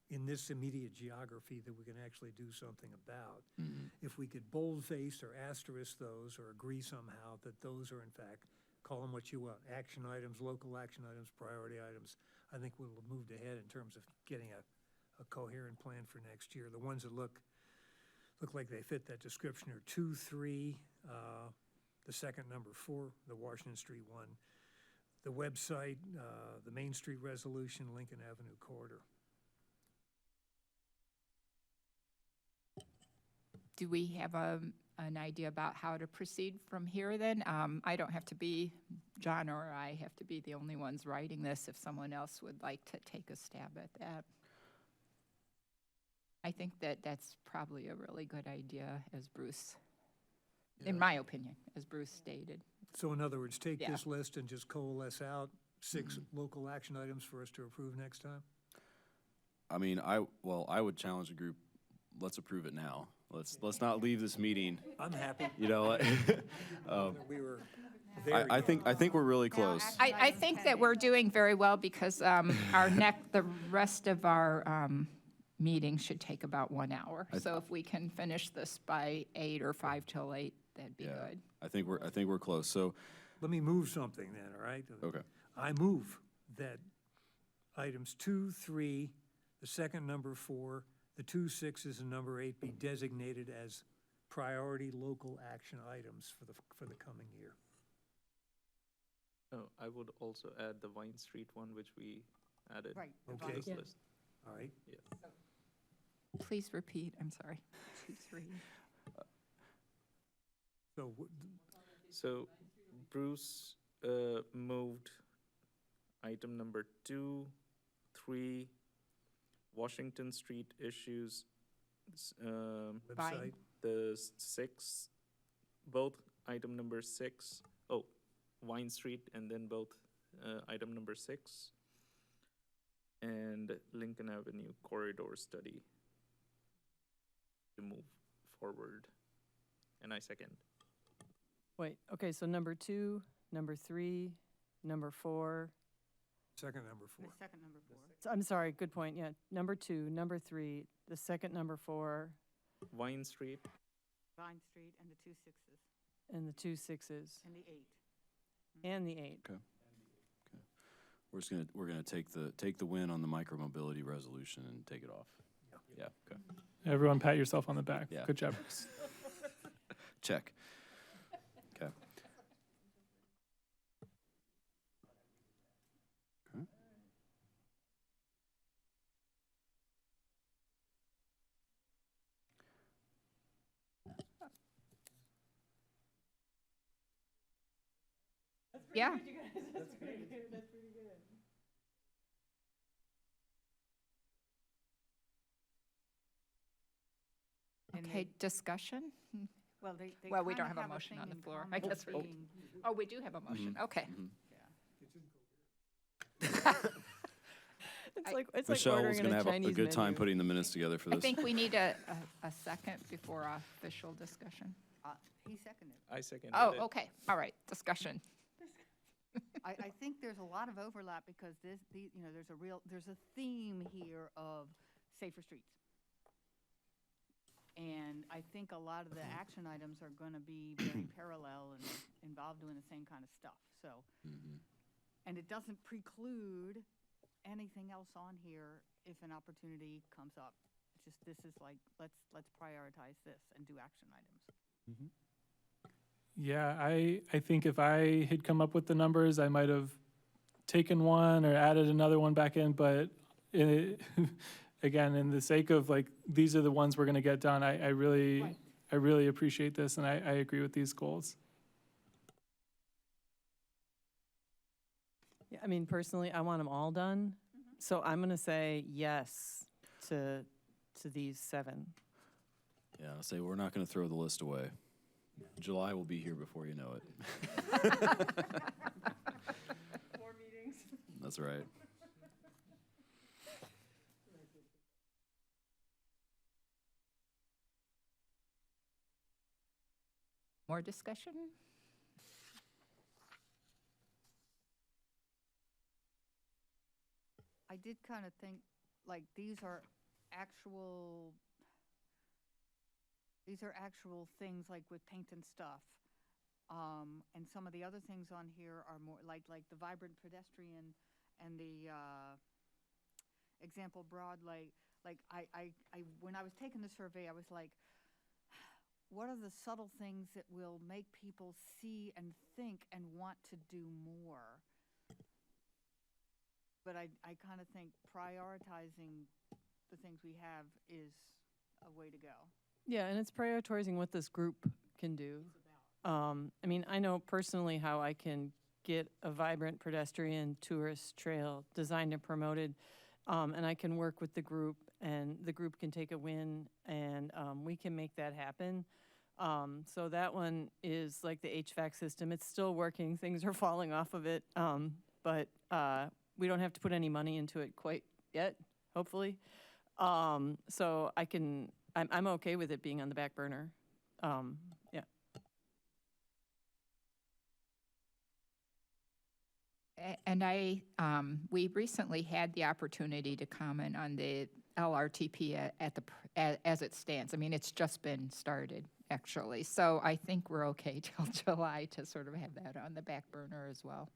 in this immediate geography that we can actually do something about. Mm-hmm. If we could boldface or asterisk those or agree somehow that those are in fact, call them what you want, action items, local action items, priority items, I think we'll have moved ahead in terms of getting a coherent plan for next year. The ones that look like they fit that description are 2, 3, the second number 4, the Washington Street one, the website, the Main Street resolution, Lincoln Avenue corridor. Do we have an idea about how to proceed from here then? I don't have to be, John or I have to be the only ones writing this if someone else would like to take a stab at that. I think that's probably a really good idea, as Bruce, in my opinion, as Bruce stated. So in other words, take Yeah. this list and just coalesce out 6 local action items for us to approve next time? I mean, I would challenge the group, let's approve it now. Let's not leave this meeting, I'm happy. you know. We were there. I think we're really close. I think that we're doing very well because the rest of our meeting should take about 1 hour. So if we can finish this by 8 or 5 till 8, that'd be Yeah, good. I think we're close. So, Let me move something then, all right? okay. I move that items 2, 3, the second number 4, the 2 6s and number 8 be designated as priority local action items for the coming year. Oh, I would also add the Vine Street one, which we added. Right. Okay. To this Yeah. list. All right? Please repeat, I'm sorry. 2, 3. So So Bruce moved item number 2, 3, Washington Street issues, website, the 6, both item number 6, Vine Street, and then both item number 6, and Lincoln Avenue corridor study to move forward. And I second. Wait, okay, so number 2, number 3, number 4. second number 4. The second number 4. I'm sorry, good point, yeah. Number 2, number 3, the second number 4, Vine Street, Vine Street and the 2 6s and the 2 6s, and the 8. and the 8. We're gonna take the win on the micromobility resolution and take it off. Yeah, okay. Everyone pat yourself on the back. Yeah. Good job. Check. Okay. Yeah. And Okay, discussion? Well, they Well, we kinda don't have a motion thing on the in floor. common I guess we- being- Oh, we do have a motion, okay. It's like Michelle ordering was in gonna a have Chinese a good time menu. putting the minutes together for I this. think we need a second before official discussion. He seconded. I second. Oh, okay, all right, discussion. I think there's a lot of overlap because there's a theme here of safer streets. And I think a lot of the action items are gonna be very parallel and involved doing the same kind of stuff, so. And it doesn't preclude anything else on here if an opportunity comes up. It's just, this is like, let's prioritize this and do action items. Yeah, I think if I had come up with the numbers, I might have taken one or added another one back in, but again, in the sake of like, these are the ones we're gonna get done, I really appreciate this and I agree with these goals. Yeah, I mean, personally, I want them all done, so I'm gonna say yes to these 7. Yeah, I'll say we're not gonna throw the list away. July will be here before you know it. 4 meetings. That's right. More discussion? I did kind of think, like, these are actual things, like with paint and stuff. And some of the other things on here are more like the vibrant pedestrian and the example broad light. Like, when I was taking the survey, I was like, what are the subtle things that will make people see and think and want to do more? But I kind of think prioritizing the things we have is a way to go. Yeah, and it's prioritizing what this group can do. I mean, I know personally how I can get a vibrant pedestrian tourist trail designed and promoted, and I can work with the group, and the group can take a win, and we can make that happen. So that one is like the HVAC system. It's still working. Things are falling off of it. but we don't have to put any money into it quite yet, hopefully. So I'm okay with it being on the back burner. Yeah. And we recently had the opportunity to comment on the LRTP as it stands. I mean, it's just been started, actually. So I think we're okay till July to sort of have that on the back burner as well.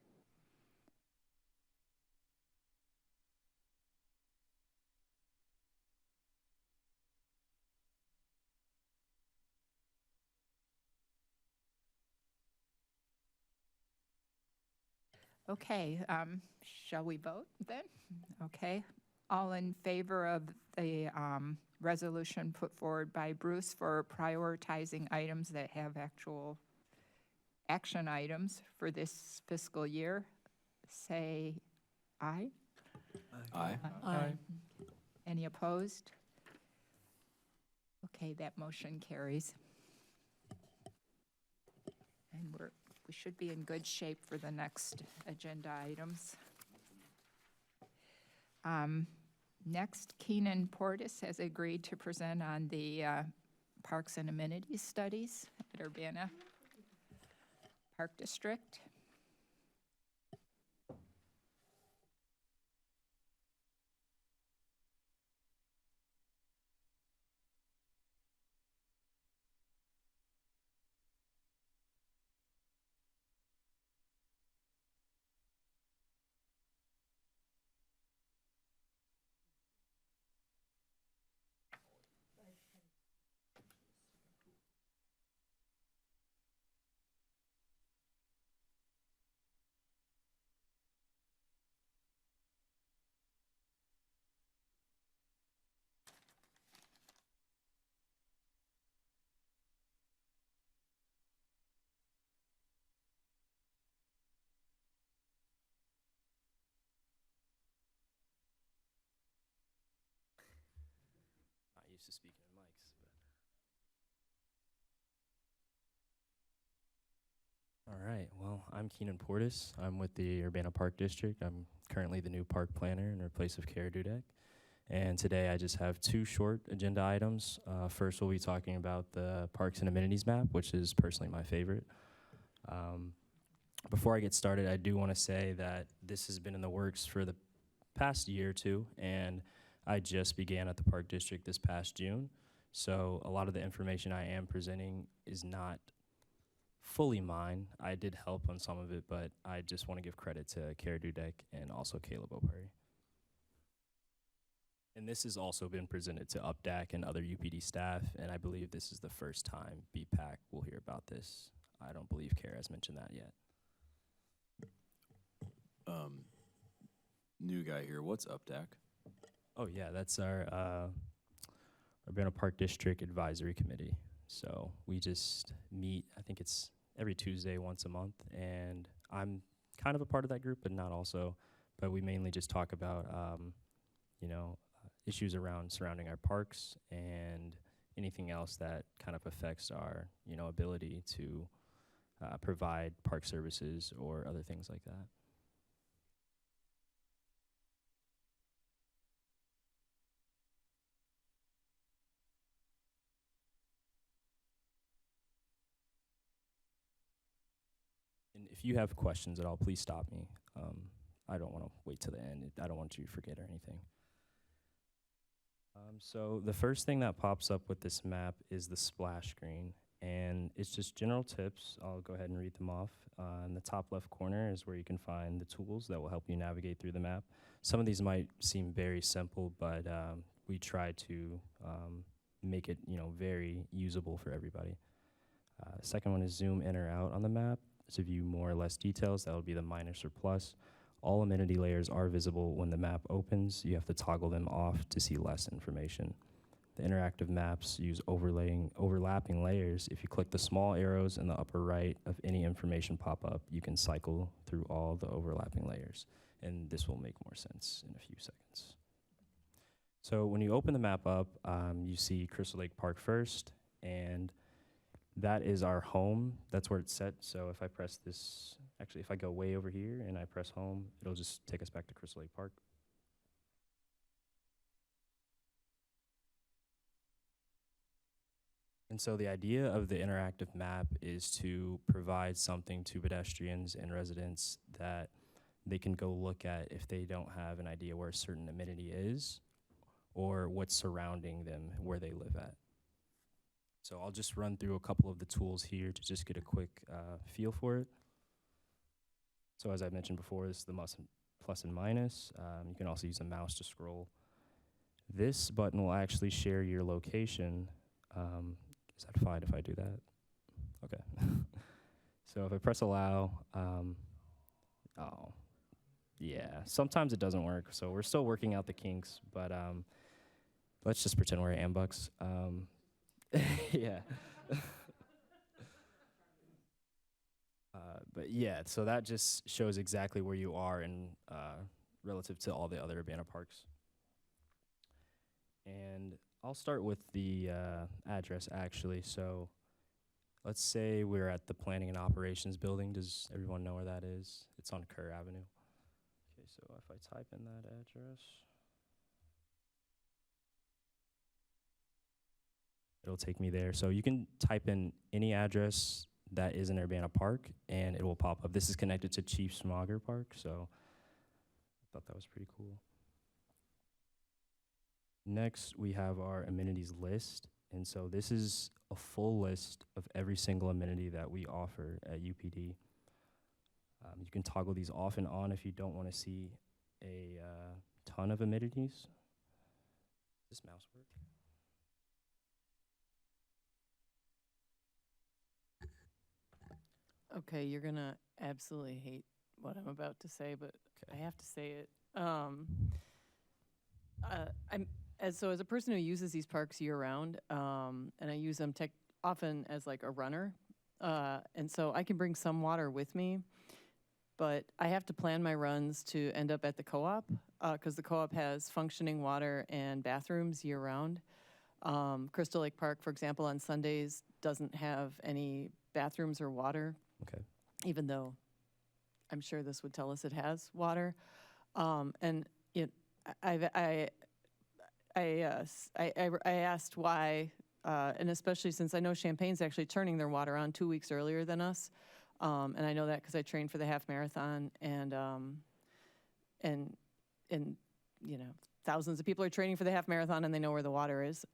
Okay, shall we vote then? Okay, all in favor of the resolution put forward by Bruce for prioritizing items that have actual action items for this fiscal year, say aye. Aye. Aye. Any opposed? Okay, that motion carries. And we should be in good shape for the next agenda items. Next, Keenan Portis has agreed to present on the Parks and Amenities Studies at Urbana Park District. Not used to speaking in mics, but. All right, well, I'm Keenan Portis. I'm with the Urbana Park District. I'm currently the new park planner in place of Kara Dudek. And today I just have two short agenda items. First, we'll be talking about the Parks and Amenities map, which is personally my favorite. Before I get started, I do want to say that this has been in the works for the past year or two, and I just began at the Park District this past June. So a lot of the information I am presenting is not fully mine. I did help on some of it, but I just want to give credit to Kara Dudek and also Caleb O'Perry. And this has also been presented to UPDAC and other UPD staff, and I believe this is the first time BPAC will hear about this. I don't believe Kara has mentioned that yet. New guy here. What's UPDAC? Oh yeah, that's our Urbana Park District Advisory Committee. So we just meet, I think it's every Tuesday once a month, and I'm kind of a part of that group, but not also. But we mainly just talk about, issues surrounding our parks and anything else that kind of affects our, ability to provide park services or other things like that. And if you have questions at all, please stop me. I don't want to wait till the end. I don't want you to forget or anything. So the first thing that pops up with this map is the splash screen, and it's just general tips. I'll go ahead and read them off. In the top left corner is where you can find the tools that will help you navigate through the map. Some of these might seem very simple, but we try to make it very usable for everybody. The second one is zoom in or out on the map to view more or less details. That would be the minus or plus. All amenity layers are visible when the map opens. You have to toggle them off to see less information. The interactive maps use overlapping layers. If you click the small arrows in the upper right of any information pop up, you can cycle through all the overlapping layers, and this will make more sense in a few seconds. So when you open the map up, you see Crystal Lake Park first, and that is our home. That's where it's set. So if I press this Actually, if I go way over here and I press home, it'll just take us back to Crystal Lake Park. And so the idea of the interactive map is to provide something to pedestrians and residents that they can go look at if they don't have an idea where a certain amenity is or what's surrounding them where they live at. So I'll just run through a couple of the tools here to just get a quick feel for it. So as I mentioned before, this is the plus and minus. You can also use a mouse to scroll. This button will actually share your location. Is that fine if I do that? Okay. So if I press allow, oh, yeah, sometimes it doesn't work. So we're still working out the kinks, but let's just pretend we're at Ambucks. Yeah. But yeah, so that just shows exactly where you are in relative to all the other Urbana parks. And I'll start with the address, actually. So let's say we're at the Planning and Operations building. Does everyone know where that is? It's on Kerr Avenue. Okay, so if I type in that address, it'll take me there. So you can type in any address that is in Urbana Park, and it will pop up. This is connected to Chief Smager Park, so I thought that was pretty cool. Next, we have our amenities list. And so this is a full list of every single amenity that we offer at UPD. You can toggle these off and on if you don't want to see a ton of amenities. Does this mouse work? Okay, you're gonna absolutely hate what I'm about to say, but I have to say it. So as a person who uses these parks year round, and I use them often as like a runner, and so I can bring some water with me, but I have to plan my runs to end up at the co-op, because the co-op has functioning water and bathrooms year round. Crystal Lake Park, for example, on Sundays doesn't have any bathrooms or water. Okay. Even though I'm sure this would tell us it has water. And I asked why, and especially since I know Champagne's actually turning their water on 2 weeks earlier than us. And I know that because I trained for the half marathon, and you know, thousands of people are training for the half marathon and they know where the water is.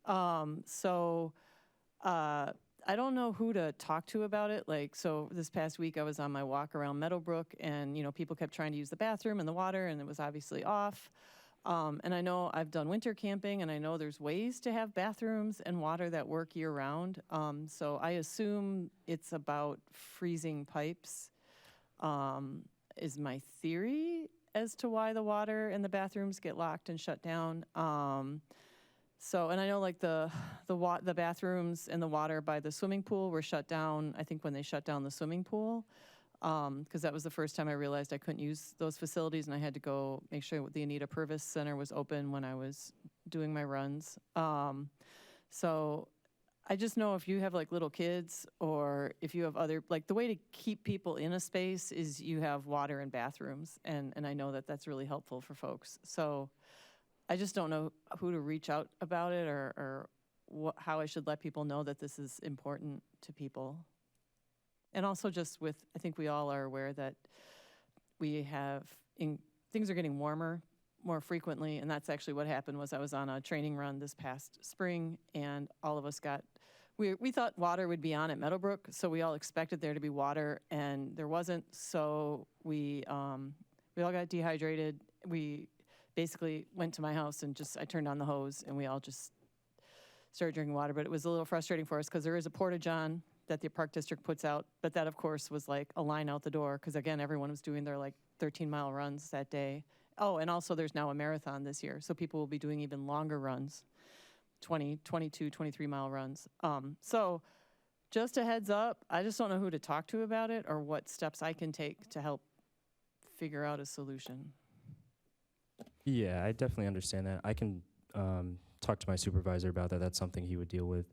I don't know who to talk to about it. Like, so this past week I was on my walk around Meadowbrook, and, you know, people kept trying to use the bathroom and the water, and it was obviously off. And I know I've done winter camping, and I know there's ways to have bathrooms and water that work year round. So I assume it's about freezing pipes, is my theory as to why the water in the bathrooms get locked and shut down. And I know like the bathrooms and the water by the swimming pool were shut down, I think when they shut down the swimming pool, because that was the first time I realized I couldn't use those facilities, and I had to go make sure the Anita Purvis Center was open when I was doing my runs. So I just know if you have like little kids, or if you have other, like the way to keep people in a space is you have water and bathrooms, and I know that that's really helpful for folks. So I just don't know who to reach out about it, or how I should let people know that this is important to people. And also just with, I think we all are aware that things are getting warmer more frequently, and that's actually what happened. Was I was on a training run this past spring, and all of us we thought water would be on at Meadowbrook, so we all expected there to be water, and there wasn't, so we all got dehydrated. We basically went to my house and I turned on the hose, and we all just started drinking water. But it was a little frustrating for us because there is a porta-john that the park district puts out, but that of course was like a line out the door, because again, everyone was doing their like 13-mile runs that day. Oh, and also there's now a marathon this year, so people will be doing even longer runs, 20, 22, 23-mile runs. So just a heads up, I just don't know who to talk to about it, or what steps I can take to help figure out a solution. Yeah, I definitely understand that. I can talk to my supervisor about that. That's something he would deal with.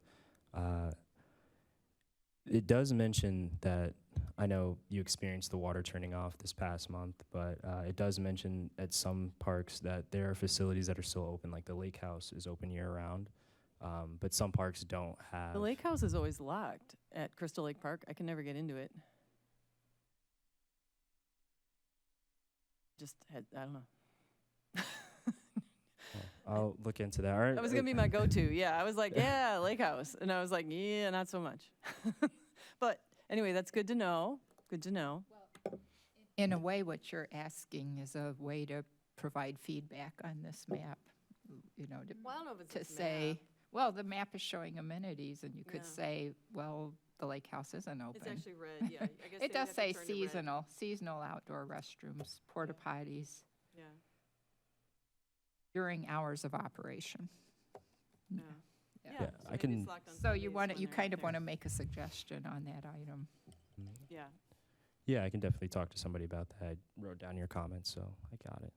It does mention that I know you experienced the water turning off this past month, but it does mention at some parks that there are facilities that are still open, like the lake house is open year-round, but some parks don't have. The lake house is always locked at Crystal Lake Park. I can never get into it. Just had, I don't know. I'll look into that. All right. That was gonna be my go-to. Yeah, I was like, yeah, lake house, and I was like, yeah, not so much. But anyway, that's good to know. Good to know. In a way, what you're asking is a way to provide feedback on this map, you know, Well, I don't know if it's to this say, map. well, the map is showing amenities, and you could Yeah. say, well, the lake house isn't open. It's actually red. Yeah, I guess It does say seasonal outdoor restrooms, porta potties Yeah. during hours of operation. Yeah. Yeah. Yeah, so I maybe can- it's locked on So you Sundays want to, when you they're kind not of want to there. make a suggestion on that item. Yeah. Yeah, I can definitely talk to somebody about that. I wrote down your comments, so I got it.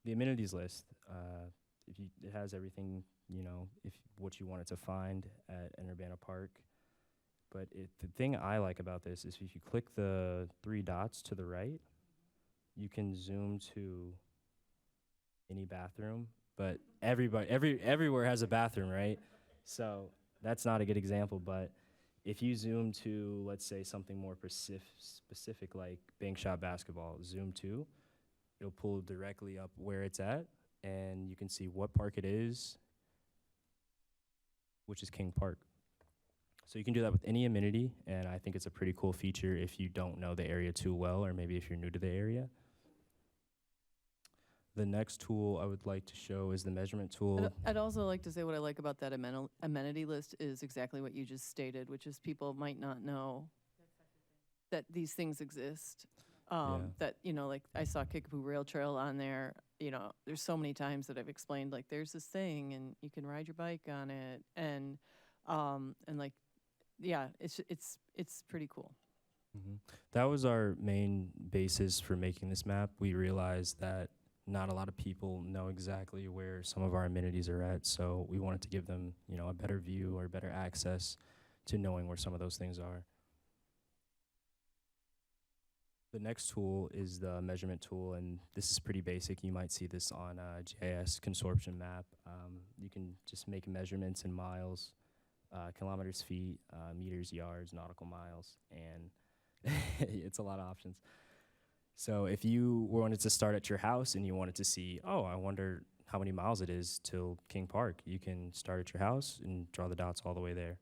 The amenities list, it has everything, you know, if what you wanted to find at an Urbana Park. But the thing I like about this is if you click the 3 dots to the right, you can zoom to any bathroom. But everywhere has a bathroom, right? So that's not a good example, but if you zoom to, let's say, something more specific like bank shot basketball, zoom to, it'll pull directly up where it's at, and you can see what park it is, which is King Park. So you can do that with any amenity, and I think it's a pretty cool feature if you don't know the area too well, or maybe if you're new to the area. The next tool I would like to show is the measurement tool. I'd also like to say what I like about that amenity list is exactly what you just stated, which is people might not know that these things exist. Yeah. That, you know, like I saw Kickapoo Rail Trail on there. You know, there's so many times that I've explained, like, there's this thing and you can ride your bike on it. And like, yeah, it's pretty cool. That was our main basis for making this map. We realized that not a lot of people know exactly where some of our amenities are at, so we wanted to give them, you know, a better view or better access to knowing where some of those things are. The next tool is the measurement tool, and this is pretty basic. You might see this on a GIS consortium map. You can just make measurements in miles, kilometers, feet, meters, yards, nautical miles, and it's a lot of options. So if you wanted to start at your house and you wanted to see, oh, I wonder how many miles it is till King Park, you can start at your house and draw the dots all the way there.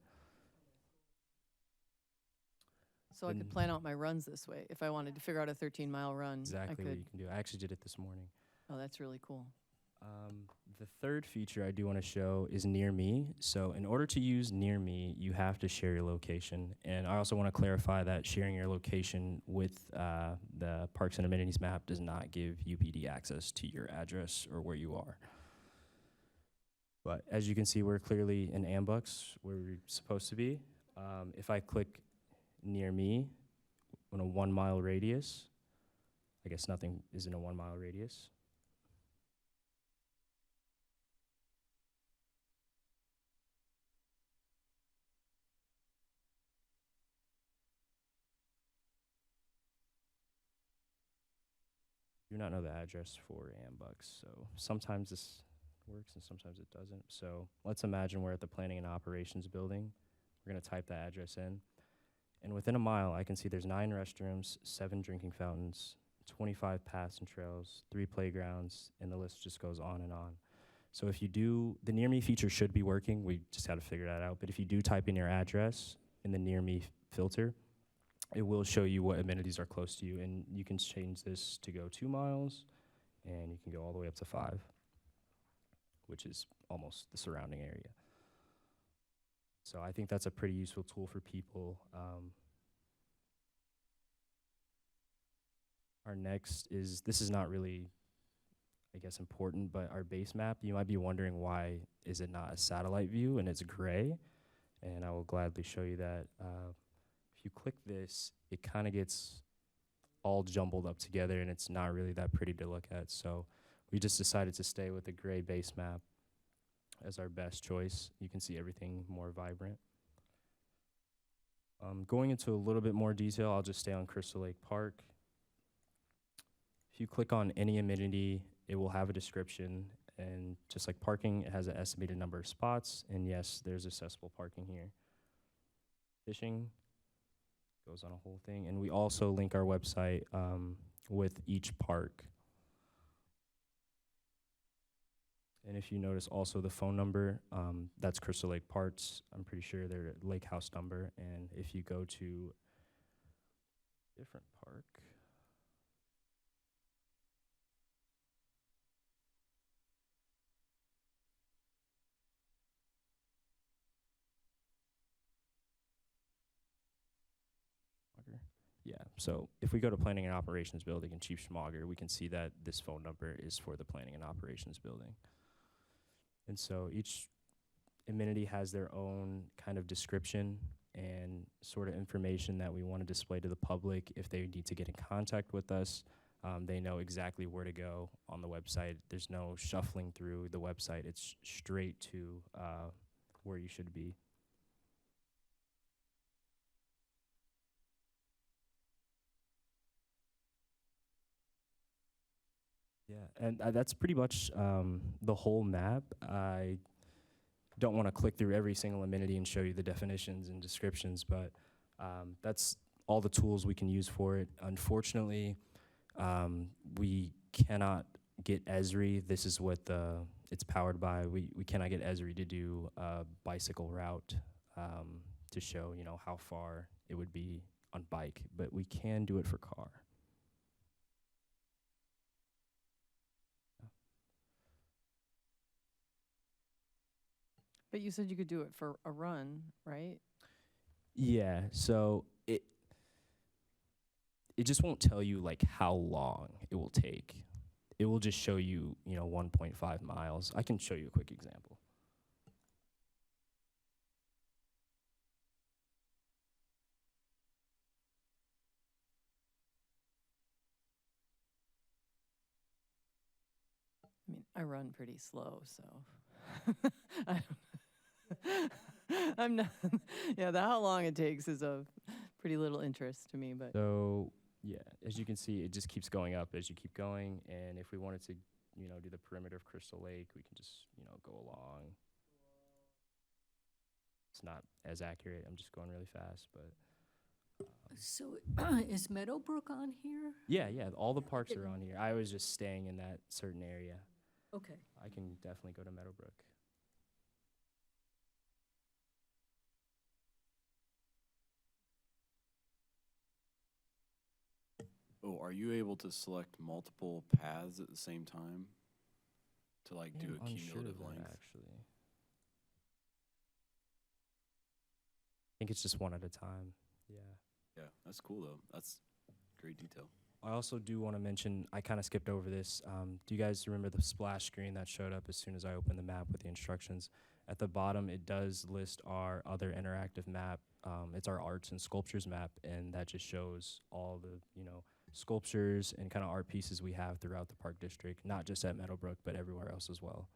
So I could plan out my runs this way. If I wanted to figure out a 13-mile run, Exactly I what could. you can do. I actually did it this morning. Oh, that's really cool. The third feature I do want to show is Near Me. So in order to use Near Me, you have to share your location. And I also want to clarify that sharing your location with the Parks and Amenities map does not give UPD access to your address or where you are. But as you can see, we're clearly in Ambucks, where we're supposed to be. If I click Near Me on a 1 mile radius, I guess nothing is in a 1 mile radius. Do not know the address for Ambucks, so sometimes this works and sometimes it doesn't. So let's imagine we're at the Planning and Operations building. We're gonna type the address in, and within a mile, I can see there's 9 restrooms, 7 drinking fountains, 25 paths and trails, 3 playgrounds, and the list just goes on and on. So if you do, the Near Me feature should be working. We just got to figure that out. But if you do type in your address in the Near Me filter, it will show you what amenities are close to you, and you can change this to go 2 miles, and you can go all the way up to 5, which is almost the surrounding area. So I think that's a pretty useful tool for people. Our next is, this is not really, I guess, important, but our base map, you might be wondering why is it not a satellite view and it's gray, and I will gladly show you that. If you click this, it kind of gets all jumbled up together and it's not really that pretty to look at. So we just decided to stay with the gray base map as our best choice. You can see everything more vibrant. Going into a little bit more detail, I'll just stay on Crystal Lake Park. If you click on any amenity, it will have a description, and just like parking, it has an estimated number of spots, and yes, there's accessible parking here. Fishing goes on a whole thing, and we also link our website with each park. And if you notice also the phone number, that's Crystal Lake Parks. I'm pretty sure they're Lake House number. And if you go to different park, yeah, so if we go to Planning and Operations Building in Chief Schmager, we can see that this phone number is for the Planning and Operations Building. And so each amenity has their own kind of description and sort of information that we want to display to the public. If they need to get in contact with us, they know exactly where to go on the website. There's no shuffling through the website. It's straight to where you should be. Yeah, and that's pretty much the whole map. I don't want to click through every single amenity and show you the definitions and descriptions, but that's all the tools we can use for it. Unfortunately, we cannot get Esri. This is what it's powered by. We cannot get Esri to do a bicycle route to show, you know, how far it would be on bike, but we can do it for car. But you said you could do it for a run, right? Yeah, so it just won't tell you like how long it will take. It will just show you, you know, 1.5 miles. I can show you a quick example. I mean, I run pretty slow, so I don't I'm not, yeah, how long it takes is of pretty little interest to me, but. So yeah, as you can see, it just keeps going up as you keep going. And if we wanted to, you know, do the perimeter of Crystal Lake, we can just, you know, go along. It's not as accurate. I'm just going really fast, but. So is Meadowbrook on here? Yeah, all the parks are on here. I was just staying in that certain area. Okay. I can definitely go to Meadowbrook. Oh, are you able to select multiple paths at the same time to like do a cumulative length? Actually, I think it's just one at a time. Yeah. Yeah, that's cool though. That's great detail. I also do want to mention, I kind of skipped over this. Do you guys remember the splash screen that showed up as soon as I opened the map with the instructions? At the bottom, it does list our other interactive map. It's our arts and sculptures map, and that just shows all the, you know, sculptures and kind of art pieces we have throughout the park district, not just at Meadowbrook, but everywhere else as well.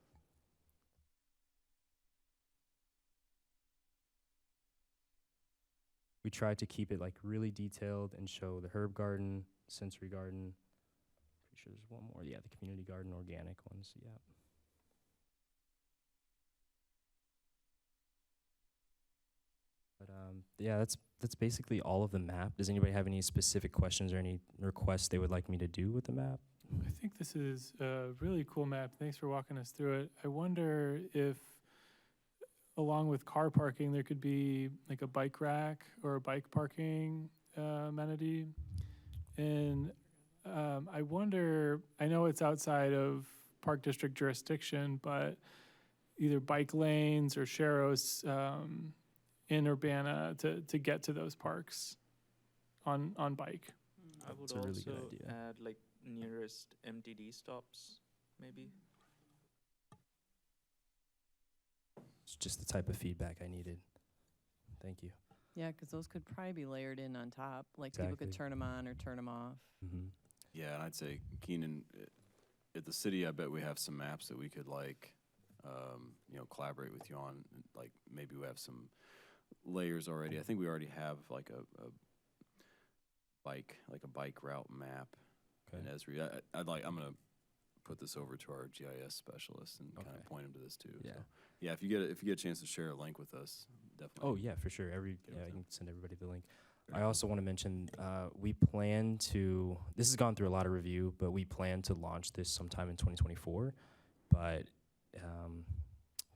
We tried to keep it like really detailed and show the herb garden, sensory garden. Pretty sure there's one more. Yeah, the community garden, organic ones. Yeah. But yeah, that's basically all of the map. Does anybody have any specific questions or any requests they would like me to do with the map? I think this is a really cool map. Thanks for walking us through it. I wonder if, along with car parking, there could be like a bike rack or a bike parking amenity. And I wonder, I know it's outside of Park District jurisdiction, but either bike lanes or sharrows in Urbana to get to those parks on bike. I would That's a really also good idea. add like nearest MTD stops, maybe. It's just the type of feedback I needed. Thank you. Yeah, because those could probably be layered in on top, like people could Exactly. turn them on or turn them off. Mm-hmm. Yeah, and I'd say Keenan, at the city, I bet we have some maps that we could like, you know, collaborate with you on. Like maybe we have some layers already. I think we already have like a bike route map in Okay. Esri. I'm gonna put this over to our GIS specialist and kind Okay. of point him to this too. Yeah. So, yeah, if you get a chance to share a link with us, definitely. Oh, yeah, for sure. Get I with can them. send everybody the link. I also want to mention, we plan to, this has gone through a lot of review, but we plan to launch this sometime in 2024. But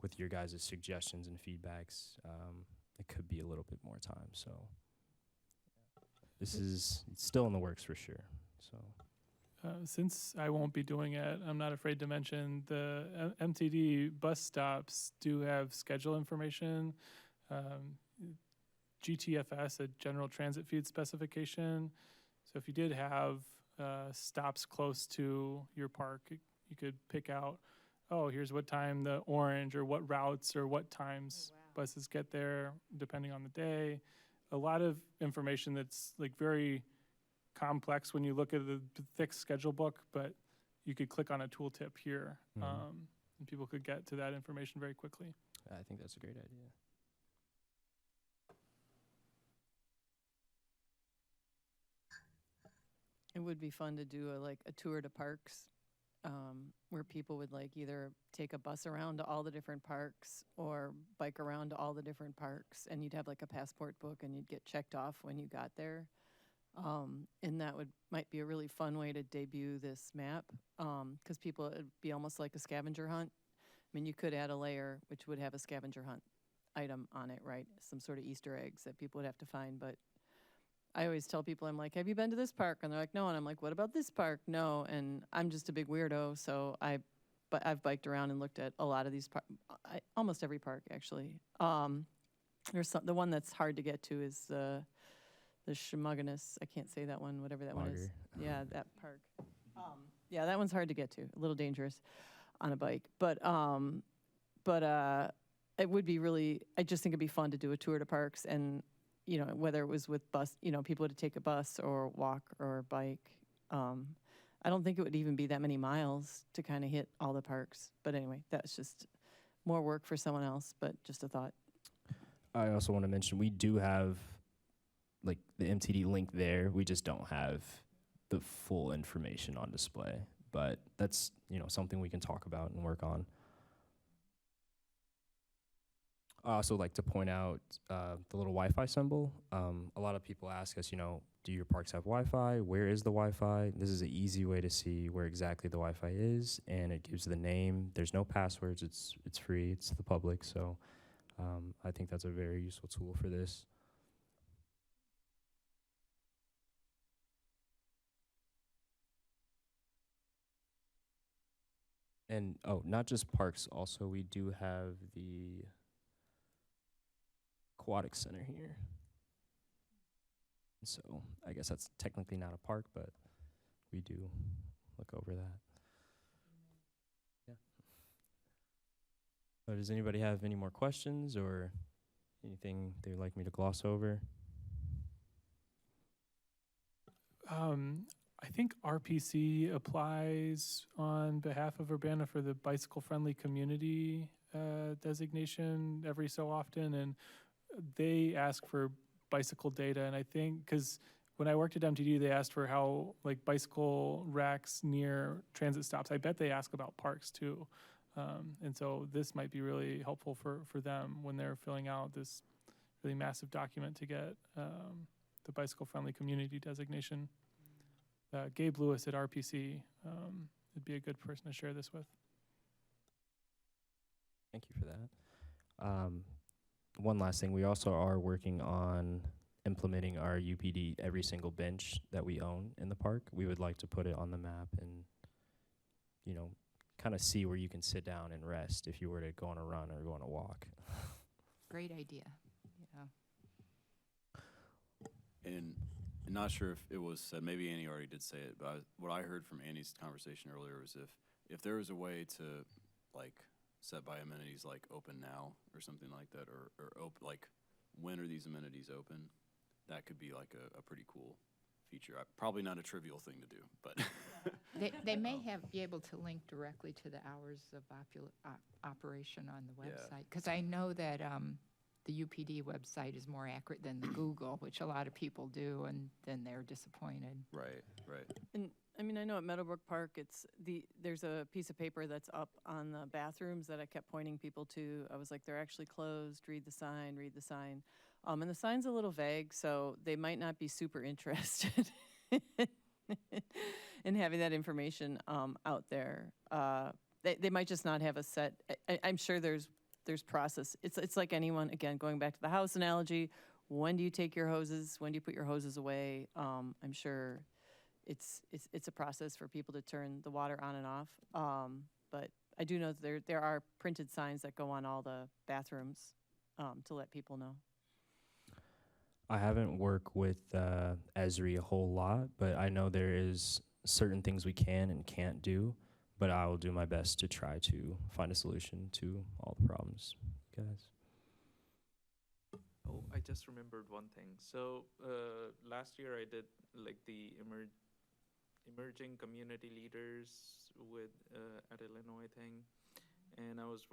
with your guys' suggestions and feedbacks, it could be a little bit more time. So this is it's still in the works for sure. So Since I won't be doing it, I'm not afraid to mention the MTD bus stops do have schedule information. GTFS, a general transit feed specification. So if you did have stops close to your park, you could pick out, oh, here's what time the orange or what routes or what times buses get there, depending on the day. A lot of information that's like very complex when you look at the thick schedule book, but you could click on a tooltip here, and people could get to that information very quickly. I think that's a great idea. It would be fun to do a tour to parks, where people would like either take a bus around to all the different parks or bike around to all the different parks, and you'd have like a passport book and you'd get checked off when you got there. And that might be a really fun way to debut this map, because people, it'd be almost like a scavenger hunt. I mean, you could add a layer which would have a scavenger hunt item on it, right? Some sort of Easter eggs that people would have to find. But I always tell people, I'm like, have you been to this park? And they're like, no. And I'm like, what about this park? No. And I'm just a big weirdo, so but I've biked around and looked at a lot of these almost every park actually. There's the one that's hard to get to is the Shmoganis. I can't say that one, whatever that one is. Yeah, that park. Yeah, that one's hard to get to. A little dangerous on a bike, but it would be really. I just think it'd be fun to do a tour to parks, and whether it was with bus, people would take a bus or walk or bike. I don't think it would even be that many miles to kind of hit all the parks. But anyway, that's just more work for someone else. But just a thought. I also want to mention we do have like the MTD link there. We just don't have the full information on display. But that's something we can talk about and work on. I also like to point out the little Wi-Fi symbol. A lot of people ask us, do your parks have Wi-Fi? Where is the Wi-Fi? This is an easy way to see where exactly the Wi-Fi is, and it gives the name. There's no passwords. It's free. It's to the public. So I think that's a very useful tool for this. And not just parks. Also, we do have the aquatic center here. So I guess that's technically not a park, but we do look over that. Yeah. Does anybody have any more questions or anything they'd like me to gloss over? I think RPC applies on behalf of Urbana for the bicycle-friendly community designation every so often, and they ask for bicycle data. And I think because when I worked at MTD, they asked for how like bicycle racks near transit stops. I bet they ask about parks too, and so this might be really helpful for them when they're filling out this really massive document to get the bicycle-friendly community designation. Gabe Lewis at RPC would be a good person to share this with. Thank you for that. One last thing, we also are working on implementing our UPD every single bench that we own in the park. We would like to put it on the map and, kind of see where you can sit down and rest if you were to go on a run or go on a walk. Great idea. Yeah. And not sure if it was said, maybe Annie already did say it, but what I heard from Annie's conversation earlier was if there was a way to like set by amenities like open now or something like that, or like when are these amenities open, that could be like a pretty cool feature. Probably not a trivial thing to do, but They may be able to link directly to the hours of operation on the Yeah. website, because I know that the UPD website is more accurate than the Google, which a lot of people do, and then they're disappointed. Right, right. And, I mean, I know at Meadowbrook Park, there's a piece of paper that's up on the bathrooms that I kept pointing people to. I was like, they're actually closed, read the sign, read the sign. And the sign's a little vague, so they might not be super interested in having that information out there. They might just not have a set, I'm sure there's process. It's like anyone, again, going back to the house analogy, when do you take your hoses? When do you put your hoses away? I'm sure it's a process for people to turn the water on and off. But I do know that there are printed signs that go on all the bathrooms to let people know. I haven't worked with Esri a whole lot, but I know there is certain things we can and can't do, but I will do my best to try to find a solution to all the problems, guys. Oh, I just remembered one thing. So last year I did like the emerging community leaders with at Illinois thing, and I was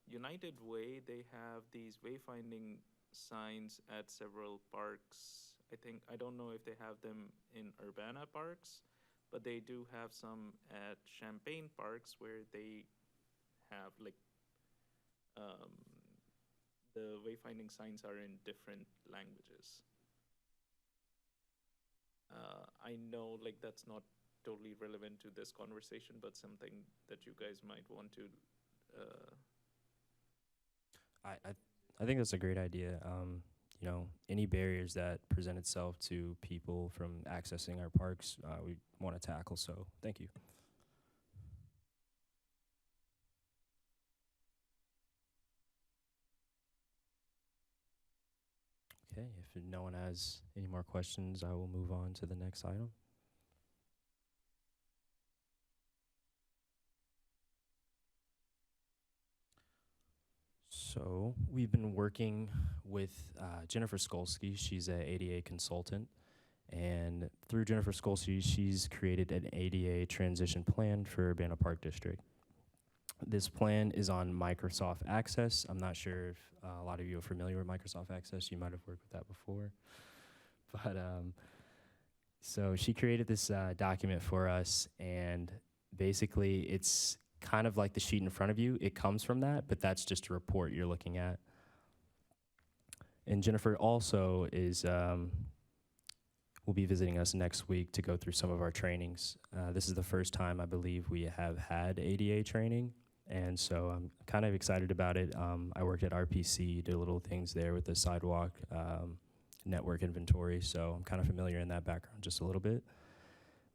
United Way. They have these wayfinding signs at several parks. I don't know if they have them in Urbana parks, but they do have some at Champaign parks where they have the wayfinding signs are in different languages. I know that's not totally relevant to this conversation, but something that you guys might want to. I think that's a great idea. Any barriers that present itself to people from accessing our parks, we want to tackle. So thank you. Okay, if no one has any more questions, I will move on to the next item. So we've been working with Jennifer Skolsky. She's an ADA consultant. And through Jennifer Skolsky, she's created an ADA transition plan for Urbana Park District. This plan is on Microsoft Access. I'm not sure if a lot of you are familiar with Microsoft Access. You might have worked with that before. But so she created this document for us, and basically it's kind of like the sheet in front of you. It comes from that, but that's just a report you're looking at. And Jennifer also will be visiting us next week to go through some of our trainings. This is the first time I believe we have had ADA training, and so I'm kind of excited about it. I worked at RPC, did little things there with the sidewalk network inventory, so I'm kind of familiar in that background just a little bit.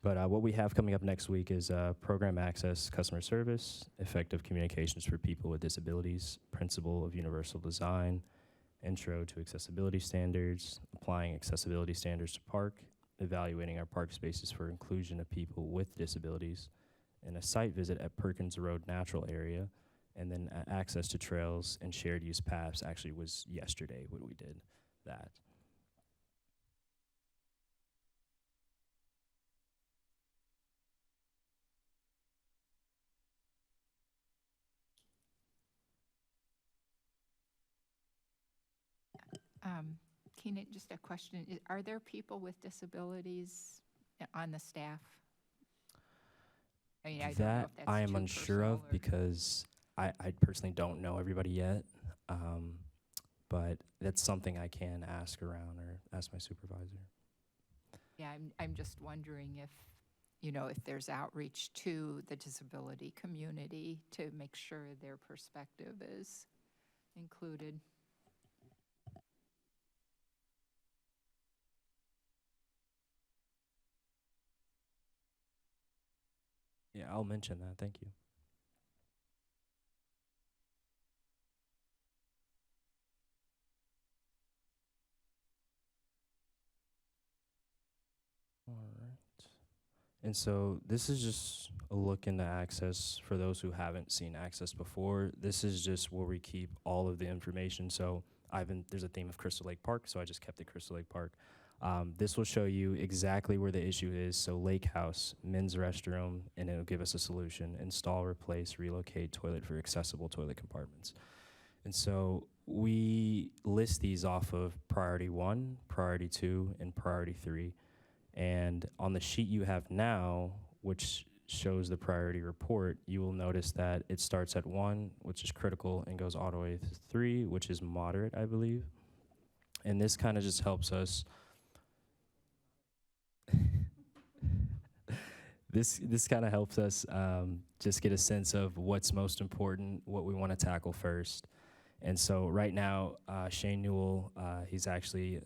But what we have coming up next week is program access, customer service, effective communications for people with disabilities, principle of universal design, intro to accessibility standards, applying accessibility standards to park, evaluating our park spaces for inclusion of people with disabilities, and a site visit at Perkins Road Natural Area, and then access to trails and shared use paths actually was yesterday when we did that. Keenan, just a question. Are there people with disabilities on the staff? I mean, I don't know That if that's I am too unsure personal of or- because I personally don't know everybody yet. But that's something I can ask around or ask my supervisor. Yeah, I'm just wondering if there's outreach to the disability community to make sure their perspective is included. Yeah, I'll mention that. Thank you. All right. And so this is just a look into access for those who haven't seen access before. This is just where we keep all of the information. So there's a theme of Crystal Lake Park, so I just kept it Crystal Lake Park. This will show you exactly where the issue is. So Lake House, men's restroom, and it'll give us a solution. Install, replace, relocate toilet for accessible toilet compartments. And so we list these off of priority 1, priority 2, and priority 3. And on the sheet you have now, which shows the priority report, you will notice that it starts at 1, which is critical, and goes all the way to 3, which is moderate, I believe. And this kind of just helps us. This kind of helps us just get a sense of what's most important, what we want to tackle first. And so right now, Shane Newell, he's actually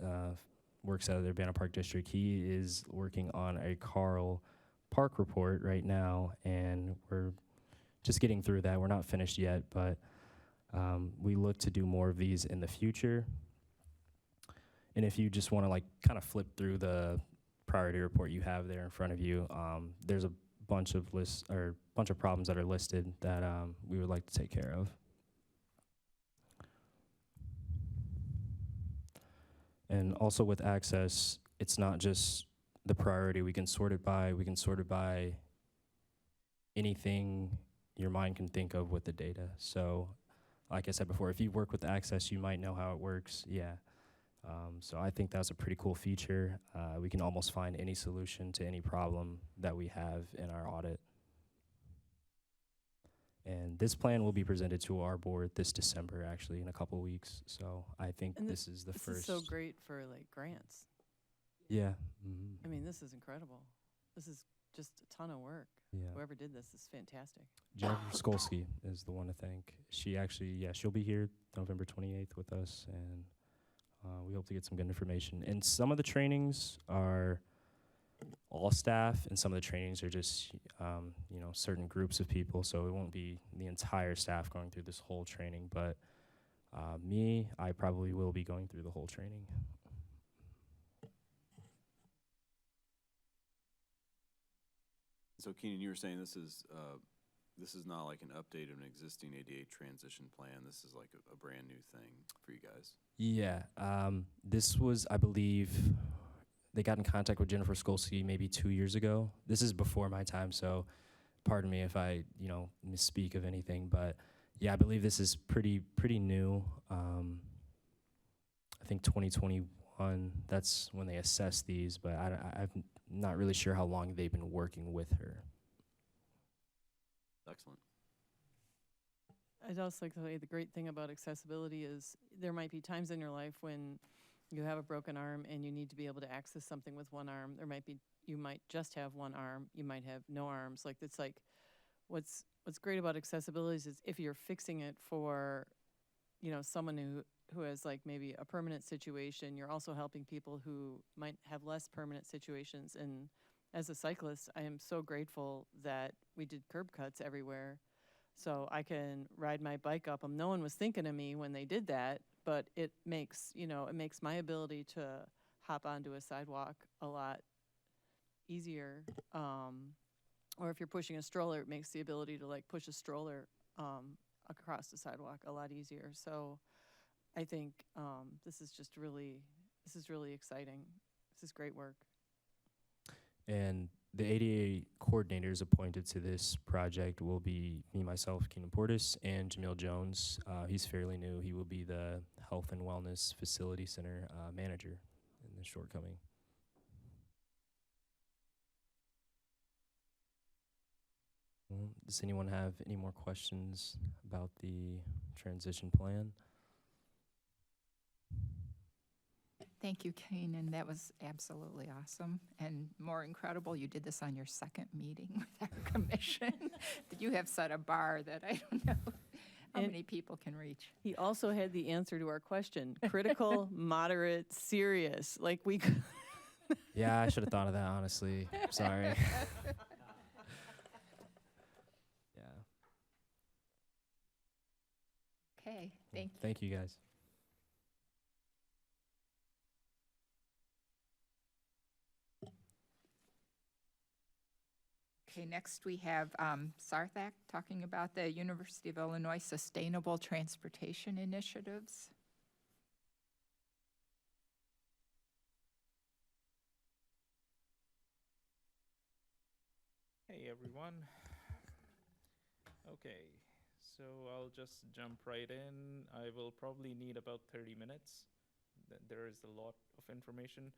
works out of the Urbana Park District. He is working on a Carl Park report right now, and we're just getting through that. We're not finished yet, but we look to do more of these in the future. And if you just want to like kind of flip through the priority report you have there in front of you, there's a bunch of lists or bunch of problems that are listed that we would like to take care of. And also with access, it's not just the priority. We can sort it by anything your mind can think of with the data. So like I said before, if you work with access, you might know how it works. Yeah. So I think that's a pretty cool feature. We can almost find any solution to any problem that we have in our audit. And this plan will be presented to our board this December, actually, in a couple weeks. So I think And this is the This first. is so great for like grants. Yeah. I mean, this is incredible. This is just a ton of work. Yeah. Whoever did this is fantastic. Jennifer Skolsky is the one to thank. She actually, yeah, she'll be here November 28th with us, and we hope to get some good information. And some of the trainings are all staff, and some of the trainings are just, certain groups of people. So it won't be the entire staff going through this whole training. But I probably will be going through the whole training. So Keenan, you were saying this is not like an update of an existing ADA transition plan. This is like a brand new thing for you guys. Yeah, this was, I believe, they got in contact with Jennifer Skolsky maybe 2 years ago. This is before my time, so pardon me if I, misspeak of anything. But yeah, I believe this is pretty new. I think 2021, that's when they assessed these, but I'm not really sure how long they've been working with her. Excellent. I'd also like to say the great thing about accessibility is there might be times in your life when you have a broken arm and you need to be able to access something with one arm. You might just have one arm, you might have no arms. What's great about accessibility is if you're fixing it for, someone who has like maybe a permanent situation, you're also helping people who might have less permanent situations. And as a cyclist, I am so grateful that we did curb cuts everywhere, so I can ride my bike up them. No one was thinking of me when they did that, but it makes my ability to hop onto a sidewalk a lot easier. Or if you're pushing a stroller, it makes the ability to like push a stroller across the sidewalk a lot easier. So I think this is really exciting. This is great work. And the ADA coordinators appointed to this project will be me, myself, Keenan Portis, and Jamil Jones. He's fairly new. He will be the Health and Wellness Facility Center manager in the shortcoming. Well, does anyone have any more questions about the transition plan? Thank you, Keenan. That was absolutely awesome. And more incredible, you did this on your second meeting with our commission. You have set a bar that I don't know how many people can reach. He also had the answer to our question: critical, moderate, serious. Like we could. Yeah, I should have thought of that, honestly. Sorry. Yeah. Okay, thank you. Thank you, guys. Okay, next we have Sarthak talking about the University of Illinois Sustainable Transportation Initiatives. Hey everyone. Okay, so I'll just jump right in. I will probably need about 30 minutes. There is a lot of information.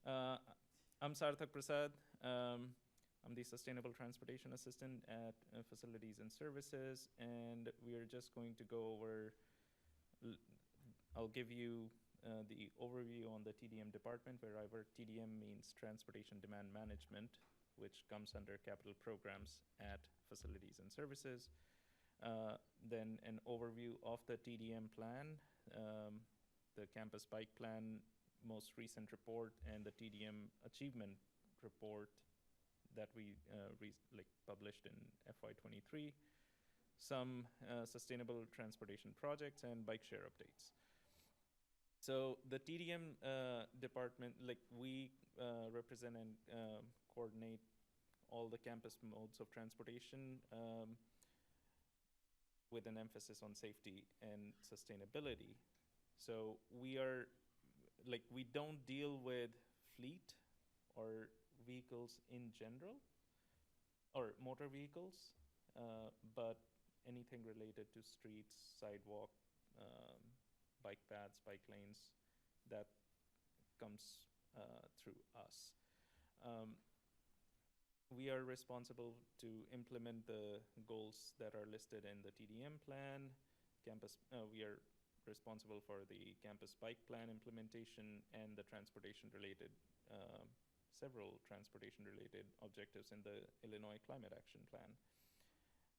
I'm Sarthak Prasad. I'm the Sustainable Transportation Assistant at Facilities and Services, and we are just going to go over, I'll give you the overview on the TDM department, where I work. TDM means Transportation Demand Management, which comes under capital programs at Facilities and Services. Then an overview of the TDM plan, the Campus Bike Plan most recent report, and the TDM achievement report that we published in FY23, some sustainable transportation projects, and bike share updates. So the TDM department, we represent and coordinate all the campus modes of transportation with an emphasis on safety and sustainability. So we are, we don't deal with fleet or vehicles in general, or motor vehicles, but anything related to streets, sidewalk, bike paths, bike lanes, that comes through us. We are responsible to implement the goals that are listed in the TDM plan. We are responsible for the campus bike plan implementation and the transportation-related, several transportation-related objectives in the Illinois Climate Action Plan.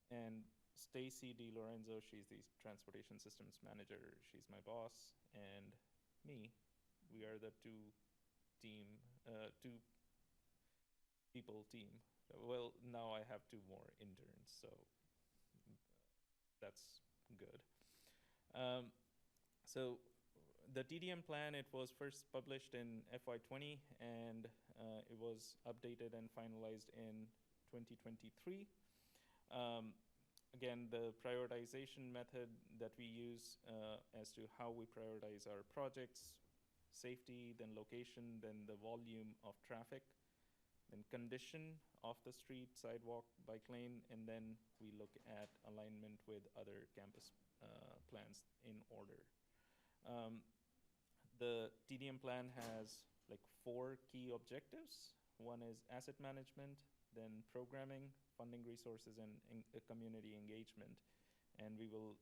And Stacy DiLorenzo, she's the Transportation Systems Manager. She's my boss, and me. We are the two people team. Well, now I have 2 more interns, so that's good. So the TDM plan, it was first published in FY20, and it was updated and finalized in 2023. Again, the prioritization method that we use as to how we prioritize our projects: safety, then location, then the volume of traffic, then condition of the street, sidewalk, bike lane, and then we look at alignment with other campus plans in order. The TDM plan has 4 key objectives. One is asset management, then programming, funding resources, and community engagement. And we will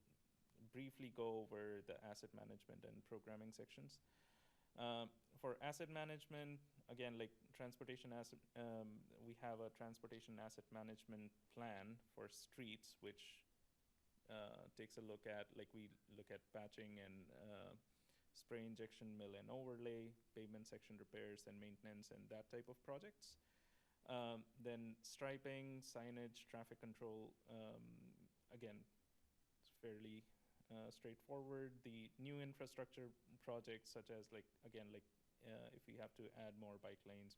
briefly go over the asset management and programming sections. For asset management, again, transportation asset, we have a transportation asset management plan for streets, which takes a look at, we look at patching and spray injection, mill and overlay, pavement section repairs and maintenance, and that type of projects. Then striping, signage, traffic control, again, it's fairly straightforward. The new infrastructure projects, such as if we have to add more bike lanes,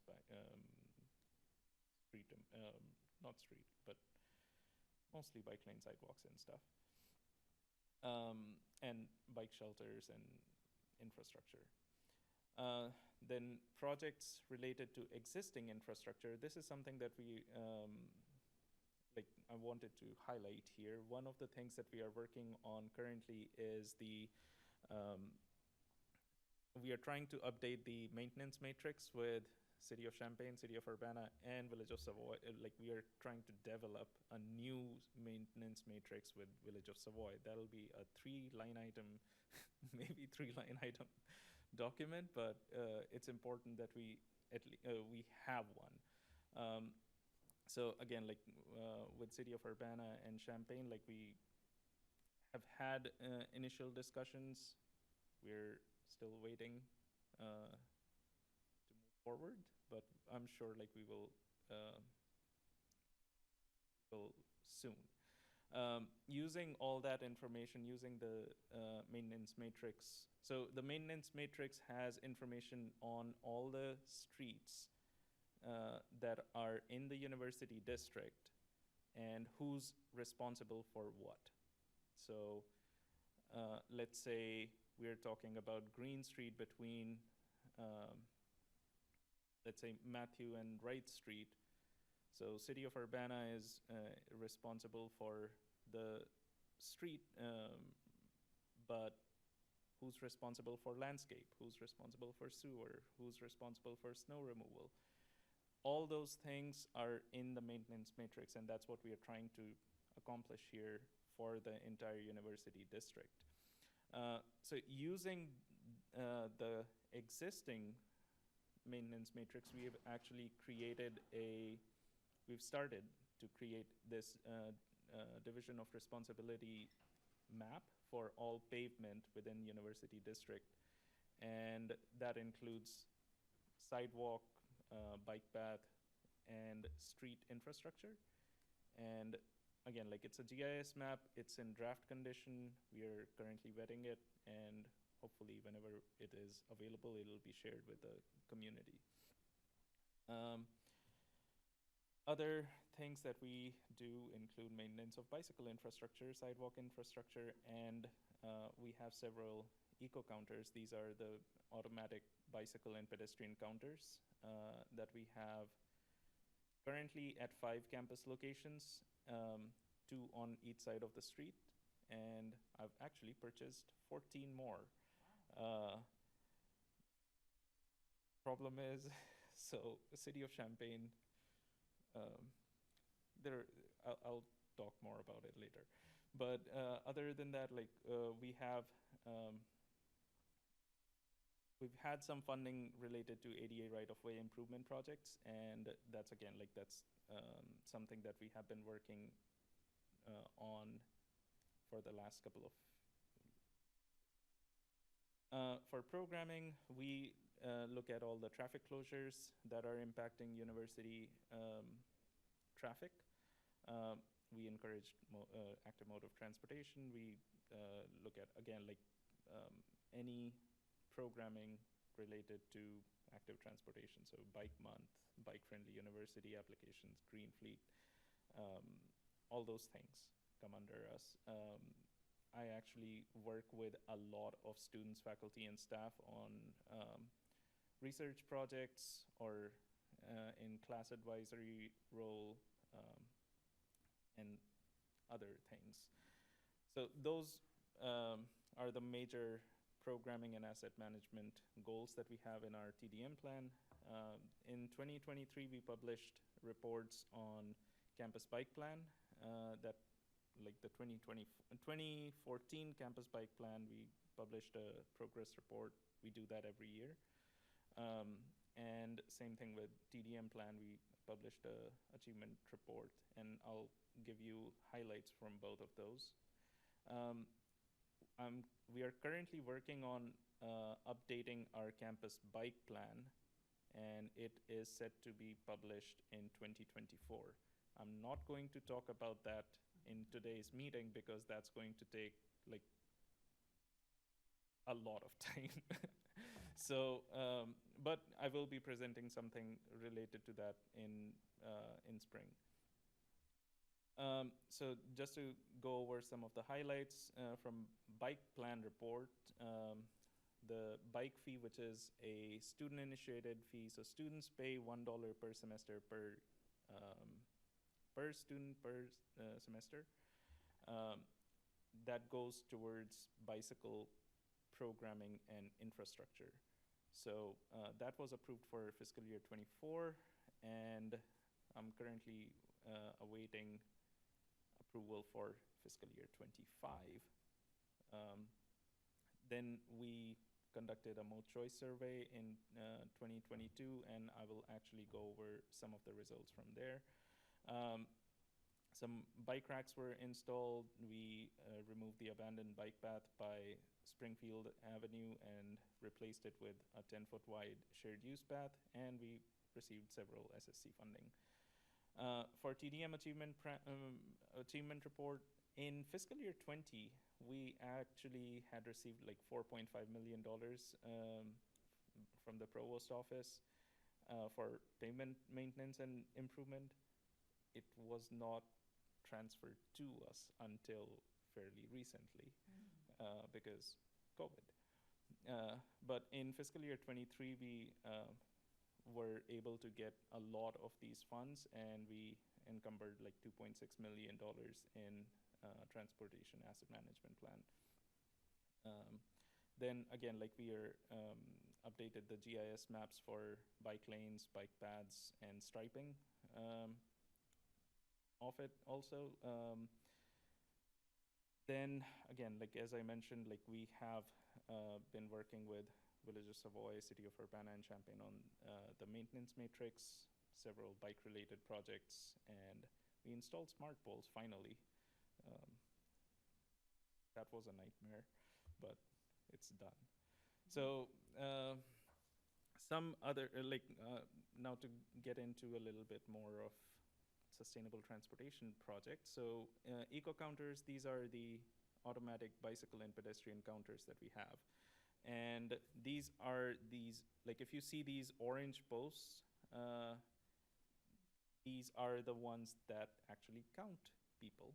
not street, but mostly bike lane, sidewalks and stuff, and bike shelters and infrastructure. Then projects related to existing infrastructure. This is something that we I wanted to highlight here. One of the things that we are working on currently is we are trying to update the maintenance matrix with City of Champaign, City of Urbana, and Village of Savoy. We are trying to develop a new maintenance matrix with Village of Savoy. That'll be a 3-line item, maybe 3-line item document, but it's important that we have one. So again, with City of Urbana and Champaign, we have had initial discussions. We're still waiting to move forward, but I'm sure we will soon. Using all that information, using the maintenance matrix. So the maintenance matrix has information on all the streets that are in the university district and who's responsible for what. So let's say we're talking about Green Street between, let's say, Matthew and Wright Street. So City of Urbana is responsible for the street, but who's responsible for landscape? Who's responsible for sewer? Who's responsible for snow removal? All those things are in the maintenance matrix, and that's what we are trying to accomplish here for the entire university district. So using the existing maintenance matrix, we have actually we've started to create this division of responsibility map for all pavement within university district. And that includes sidewalk, bike path, and street infrastructure. And again, like, it's a GIS map, it's in draft condition, we are currently vetting it, and hopefully whenever it is available, it'll be shared with the community. Other things that we do include maintenance of bicycle infrastructure, sidewalk infrastructure, and we have several eco counters. These are the automatic bicycle and pedestrian counters that we have currently at 5 campus locations, 2 on each side of the street, and I've actually purchased 14 more. Problem is, so the city of Champaign, I'll talk more about it later. But other than that, like, we've had some funding related to ADA right-of-way improvement projects, and that's something that we have been working on for the last couple of. For programming, we look at all the traffic closures that are impacting university traffic. We encourage active mode of transportation. We look at, again, like, any programming related to active transportation, so bike month, bike-friendly university applications, green fleet, all those things come under us. I actually work with a lot of students, faculty, and staff on research projects or in class advisory role and other things. So those are the major programming and asset management goals that we have in our TDM plan. In 2023, we published reports on campus bike plan that, like, the 2014 campus bike plan, we published a progress report. We do that every year. And same thing with TDM plan, we published a achievement report, and I'll give you highlights from both of those. We are currently working on updating our campus bike plan, and it is set to be published in 2024. I'm not going to talk about that in today's meeting because that's going to take, like, a lot of time. So, but I will be presenting something related to that in spring. So just to go over some of the highlights from bike plan report, the bike fee, which is a student-initiated fee, so students pay $1 per semester per student per semester. That goes towards bicycle programming and infrastructure. So that was approved for fiscal year 24, and I'm currently awaiting approval for fiscal year 25. Then we conducted a mode choice survey in 2022, and I will actually go over some of the results from there. Some bike racks were installed. We removed the abandoned bike path by Springfield Avenue and replaced it with a 10-foot wide shared use path, and we received several SSC funding. For TDM achievement report, in fiscal year 20, we actually had received like $4.5 million from the provost office for pavement maintenance and improvement. It was not transferred to us until fairly recently because COVID. But in fiscal year 23, we were able to get a lot of these funds, and we encumbered like $2.6 million in transportation asset management plan. Then again, like we are updated the GIS maps for bike lanes, bike paths, and striping of it also. Then again, like as I mentioned, like we have been working with Village of Savoy, City of Urbana, and Champaign on the maintenance matrix, several bike-related projects, and we installed smart poles finally. That was a nightmare, but it's done. So some other, now to get into a little bit more of sustainable transportation projects. So eco counters, these are the automatic bicycle and pedestrian counters that we have. And these are like if you see these orange posts, these are the ones that actually count people.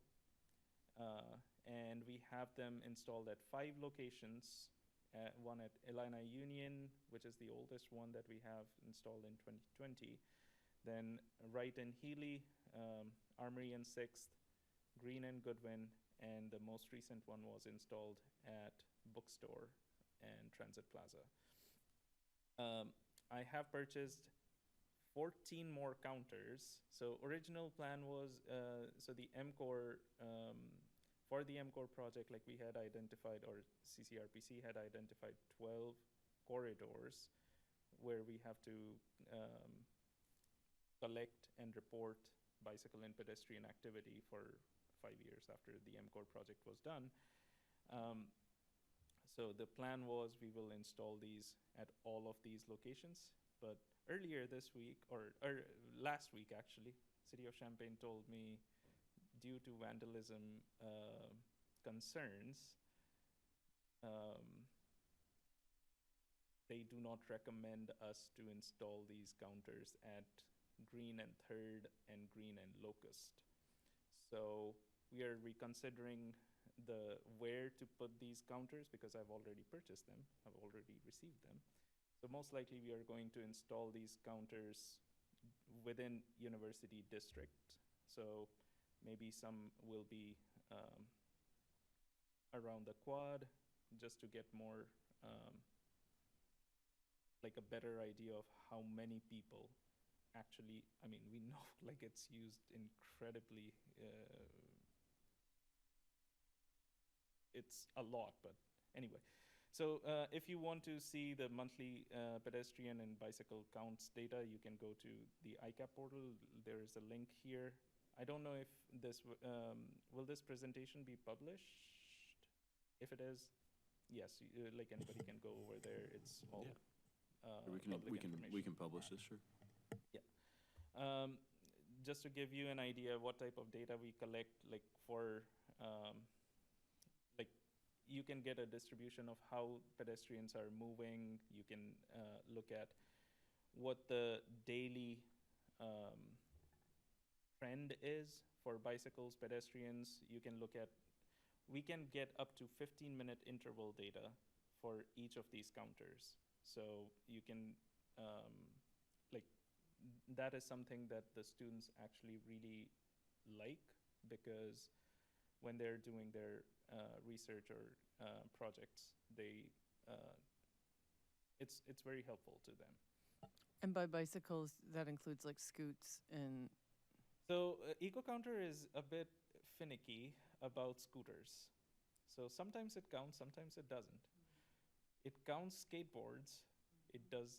And we have them installed at 5 locations, one at Illini Union, which is the oldest one that we have installed in 2020. Then Wright and Healy, Armory and 6th, Green and Goodwin, and the most recent one was installed at Bookstore and Transit Plaza. I have purchased 14 more counters. So original plan was, so the MCOR, for the MCOR project, like we had identified, or CCRPC had identified 12 corridors where we have to collect and report bicycle and pedestrian activity for 5 years after the MCOR project was done. So the plan was we will install these at all of these locations, but earlier this week, or last week actually, City of Champaign told me due to vandalism concerns, they do not recommend us to install these counters at Green and 3rd and Green and Locust. So we are reconsidering where to put these counters because I've already purchased them, I've already received them. So most likely we are going to install these counters within University District. So maybe some will be around the quad just to get more, like a better idea of how many people actually, I mean, we know like it's used incredibly, it's a lot, but anyway. So if you want to see the monthly pedestrian and bicycle counts data, you can go to the ICAP portal. There is a link here. I don't know if this, will this presentation be published? If it is, yes, like anybody can go over there. It's all public information. We can publish this, sure. Just to give you an idea what type of data we collect, like for, like you can get a distribution of how pedestrians are moving. You can look at what the daily trend is for bicycles, pedestrians. You can look at, we can get up to 15-minute interval data for each of these counters. So you can, that is something that the students actually really like, because when they're doing their research or projects, they it's very helpful to them. And by bicycles, that includes like scoots and... So EcoCounter is a bit finicky about scooters. So sometimes it counts, sometimes it doesn't. It counts skateboards. It does,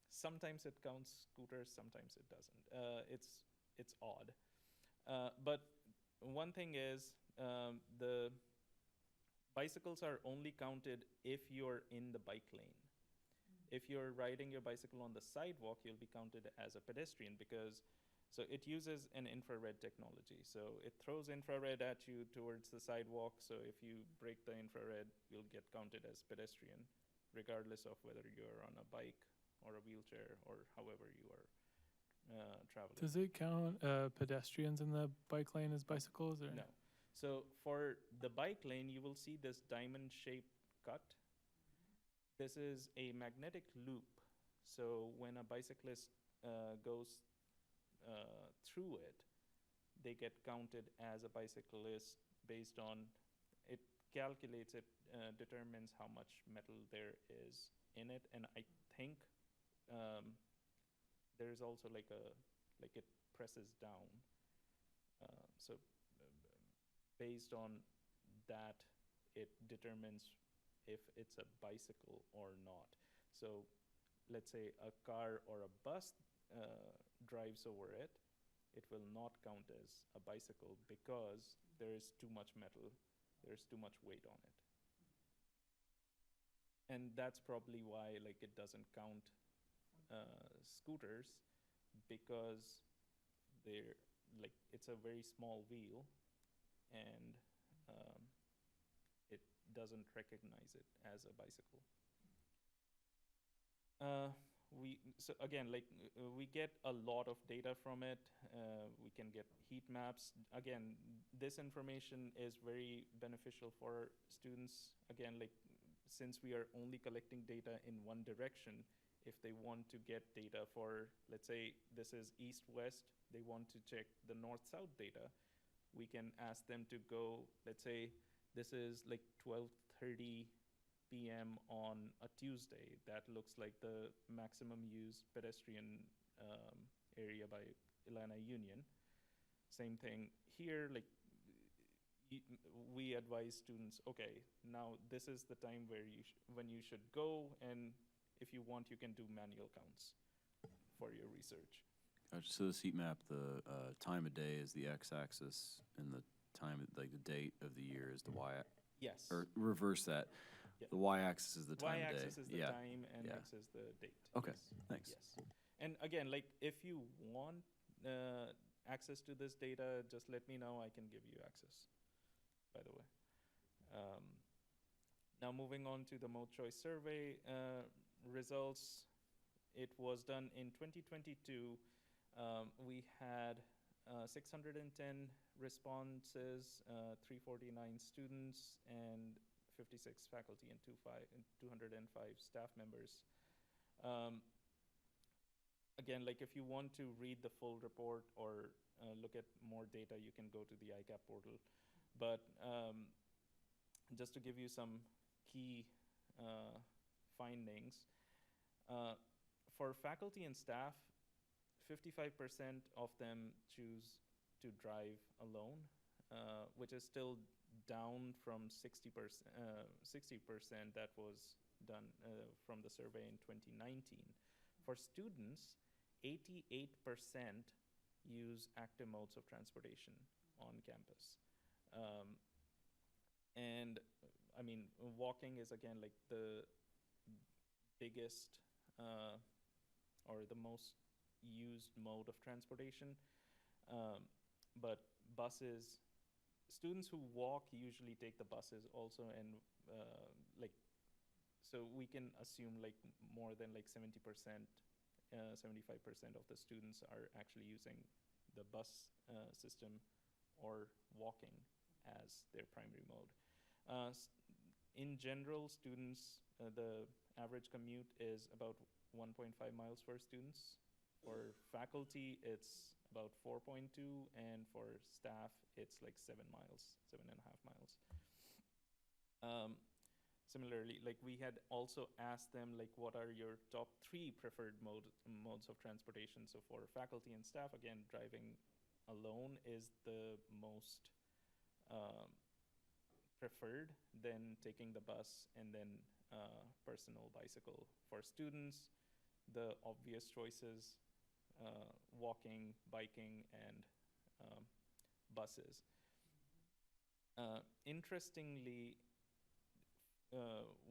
sometimes it counts scooters, sometimes it doesn't. It's odd. But one thing is, the bicycles are only counted if you're in the bike lane. If you're riding your bicycle on the sidewalk, you'll be counted as a pedestrian, because so it uses an infrared technology. So it throws infrared at you towards the sidewalk. So if you break the infrared, you'll get counted as pedestrian, regardless of whether you're on a bike or a wheelchair or however you are traveling. Does it count pedestrians in the bike lane as bicycles? Or? No. So for the bike lane, you will see this diamond-shaped cut. This is a magnetic loop. So when a bicyclist goes through it, they get counted as a bicyclist based on, it calculates it, determines how much metal there is in it, and I think there is also like it presses down. So based on that, it determines if it's a bicycle or not. So let's say a car or a bus drives over it, it will not count as a bicycle because there is too much metal, there's too much weight on it. And that's probably why like it doesn't count scooters, because they're like, it's a very small wheel, and it doesn't recognize it as a bicycle. So again, like we get a lot of data from it. We can get heat maps. Again, this information is very beneficial for students. Again, like since we are only collecting data in one direction, if they want to get data for, let's say this is east-west, they want to check the north-south data, we can ask them to go, let's say this is like 12:30 p.m. on a Tuesday. That looks like the maximum used pedestrian area by Illini Union. Same thing here, like we advise students, okay, now this is the time where when you should go, and if you want, you can do manual counts for your research. Gotcha. So this heat map, the time of day is the x-axis, and the time, like the date of the year is the y. Yes. Or reverse that. Yeah. The y-axis is the time of day. Y-axis is the time, and Yeah. x is the date. Okay. Yes. Thanks. Yes. And again, like if you want access to this data, just let me know. I can give you access, by the way. Now moving on to the mode choice survey results. It was done in 2022. We had 610 responses, 349 students, and 56 faculty and 205 staff members. Again, like if you want to read the full report or look at more data, you can go to the ICAP portal. But just to give you some key findings, for faculty and staff, 55% of them choose to drive alone, which is still down from 60% that was done from the survey in 2019. For students, 88% use active modes of transportation on campus. And I mean, walking is again like the biggest or the most used mode of transportation. But buses, students who walk usually take the buses also, and like, so we can assume like more than like 70%, 75% of the students are actually using the bus system or walking as their primary mode. In general, students, the average commute is about 1.5 miles for students. For faculty, it's about 4.2, and for staff, it's like 7 miles, 7.5 miles. Similarly, like we had also asked them, like, what are your top 3 preferred modes of transportation? So for faculty and staff, again, driving alone is the most preferred, then taking the bus, and then personal bicycle. For students, the obvious choices, walking, biking, and buses. Interestingly,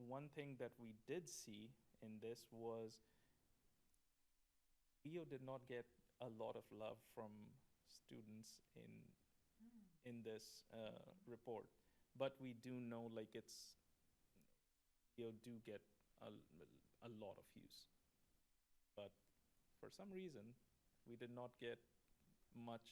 one thing that we did see in this was VO did not get a lot of love from students in this report, but we do know like VO do get a lot of use, but for some reason we did not get much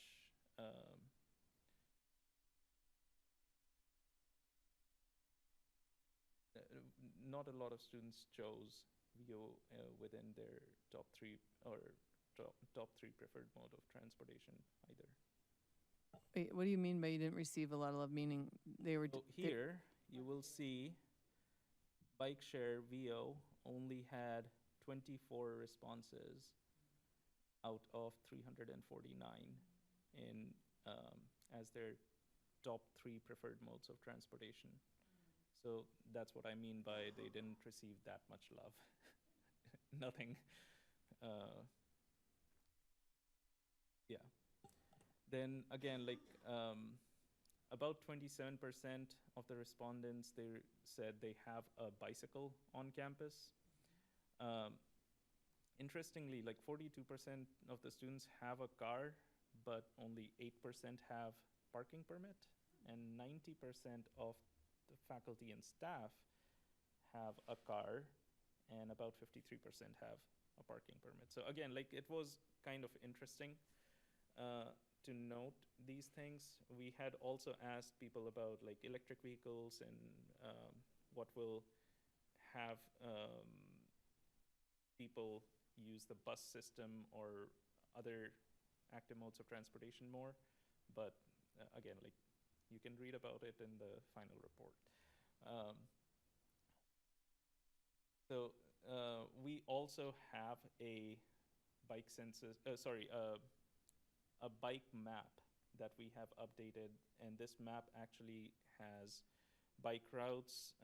not a lot of students chose VO within their top 3 or top 3 preferred mode of transportation either. Wait, what do you mean by you didn't receive a lot of love, meaning they were, So here, you will see bike share VO only had 24 responses out of 349 in, as their top 3 preferred modes of transportation. So that's what I mean by they didn't receive that much love. Nothing. Yeah. Then again, like about 27% of the respondents, they said they have a bicycle on campus. Interestingly, like 42% of the students have a car, but only 8% have parking permit, and 90% of the faculty and staff have a car, and about 53% have a parking permit. So again, like it was kind of interesting to note these things. We had also asked people about like electric vehicles and what will have people use the bus system or other active modes of transportation more. But again, like you can read about it in the final report. We also have a bike census, a bike map that we have updated, and this map actually has bike routes.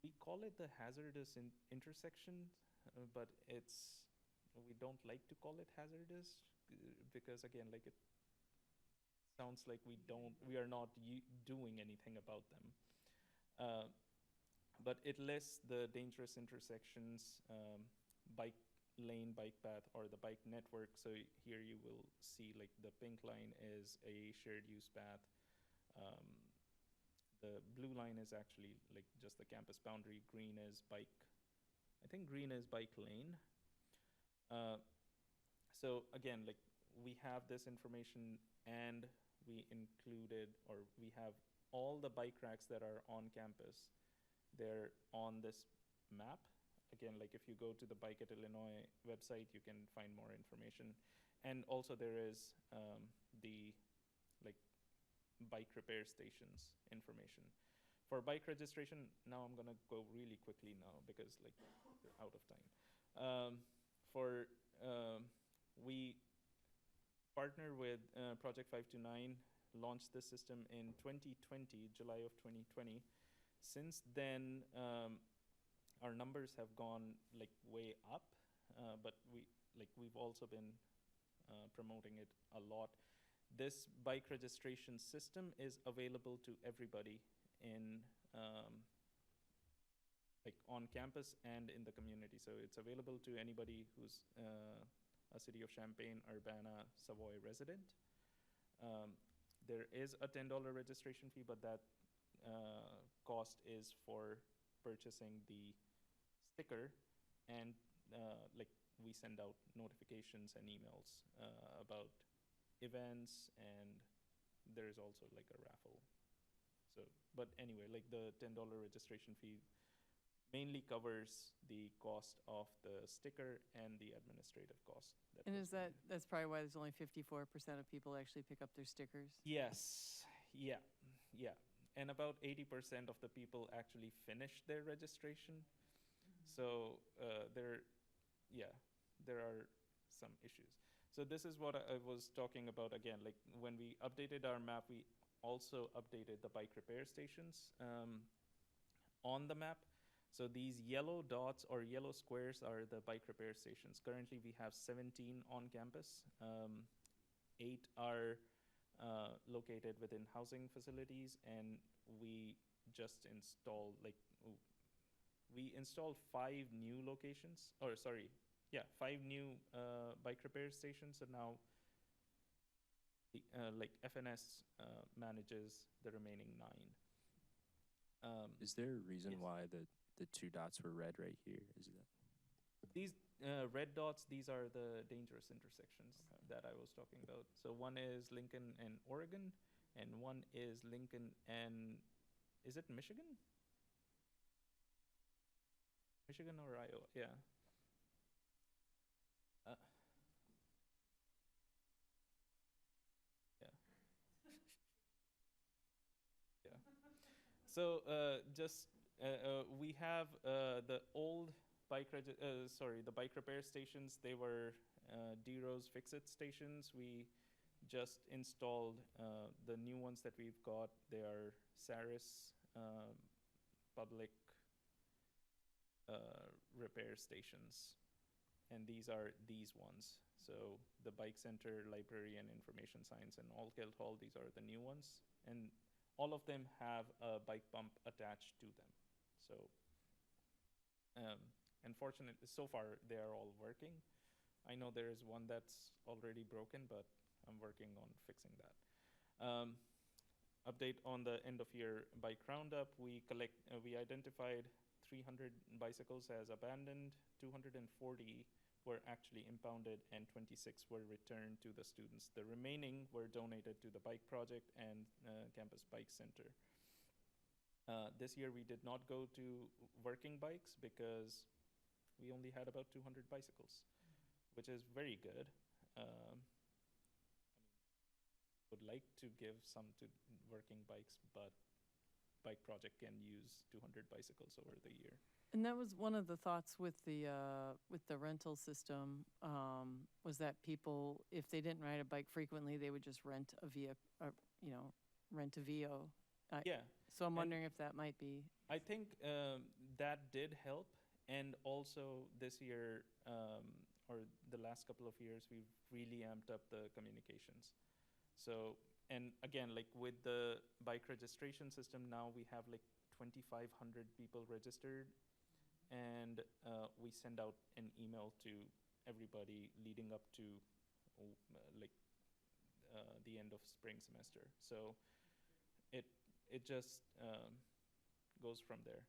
We call it the hazardous intersection, but we don't like to call it hazardous because again, like it sounds like we are not doing anything about them. But it lists the dangerous intersections, bike lane, bike path, or the bike network. So here you will see like the pink line is a shared use path. The blue line is actually like just the campus boundary. Green is bike, I think green is bike lane. So again, like we have this information, and we included, or we have all the bike racks that are on campus. They're on this map. Again, like if you go to the Bike at Illinois website, you can find more information. And also there is the like bike repair stations information. For bike registration, now I'm gonna go really quickly now because like we're out of time. We partner with Project 529, launched this system in 2020, July of 2020. Since then, our numbers have gone like way up, but we've also been promoting it a lot. This bike registration system is available to everybody in like on campus and in the community. So it's available to anybody who's a City of Champaign, Urbana, Savoy resident. There is a $10 registration fee, but that cost is for purchasing the sticker, and like we send out notifications and emails about events, and there's also like a raffle. So, but anyway, like the $10 registration fee mainly covers the cost of the sticker and the administrative cost. and is that's probably why there's only 54% of people actually pick up their stickers? Yes, yeah. And about 80% of the people actually finish their registration. So there are some issues. So this is what I was talking about again. Like when we updated our map, we also updated the bike repair stations on the map. So these yellow dots or yellow squares are the bike repair stations. Currently, we have 17 on campus. 8 are located within housing facilities, and we just installed we installed 5 new locations, or sorry, 5 new bike repair stations. So now like FNS manages the remaining 9. Is there a reason Yes. why the 2 dots were red right here? Is that? These red dots, these are the dangerous intersections that I was talking about. So one is Lincoln and Oregon, and one is Lincoln and, is it Michigan? Michigan or Iowa, yeah. So we have the old the bike repair stations. They were D-Rose Fix-It stations. We just installed the new ones that we've got. They are Saris public repair stations, and these are these ones. So the Bike Center, Library, and Information Science and All Guildhall, these are the new ones, and all of them have a bike pump attached to them. So unfortunately, so far they are all working. I know there is one that's already broken, but I'm working on fixing that. Update on the end of year bike roundup. We identified 300 bicycles as abandoned, 240 were actually impounded, and 26 were returned to the students. The remaining were donated to the bike project and campus bike center. This year we did not go to working bikes because we only had about 200 bicycles, which is very good. Would like to give some to working bikes, but bike project can use 200 bicycles over the year. And that was one of the thoughts with the rental system, was that people, if they didn't ride a bike frequently, they would just rent a rent a VO. Yeah. So I'm And wondering if that might be, I think that did help, and also this year, or the last couple of years, we've really amped up the communications. So, and again, like with the bike registration system, now we have like 2,500 people registered, and we send out an email to everybody leading up to the end of spring semester. So it just goes from there.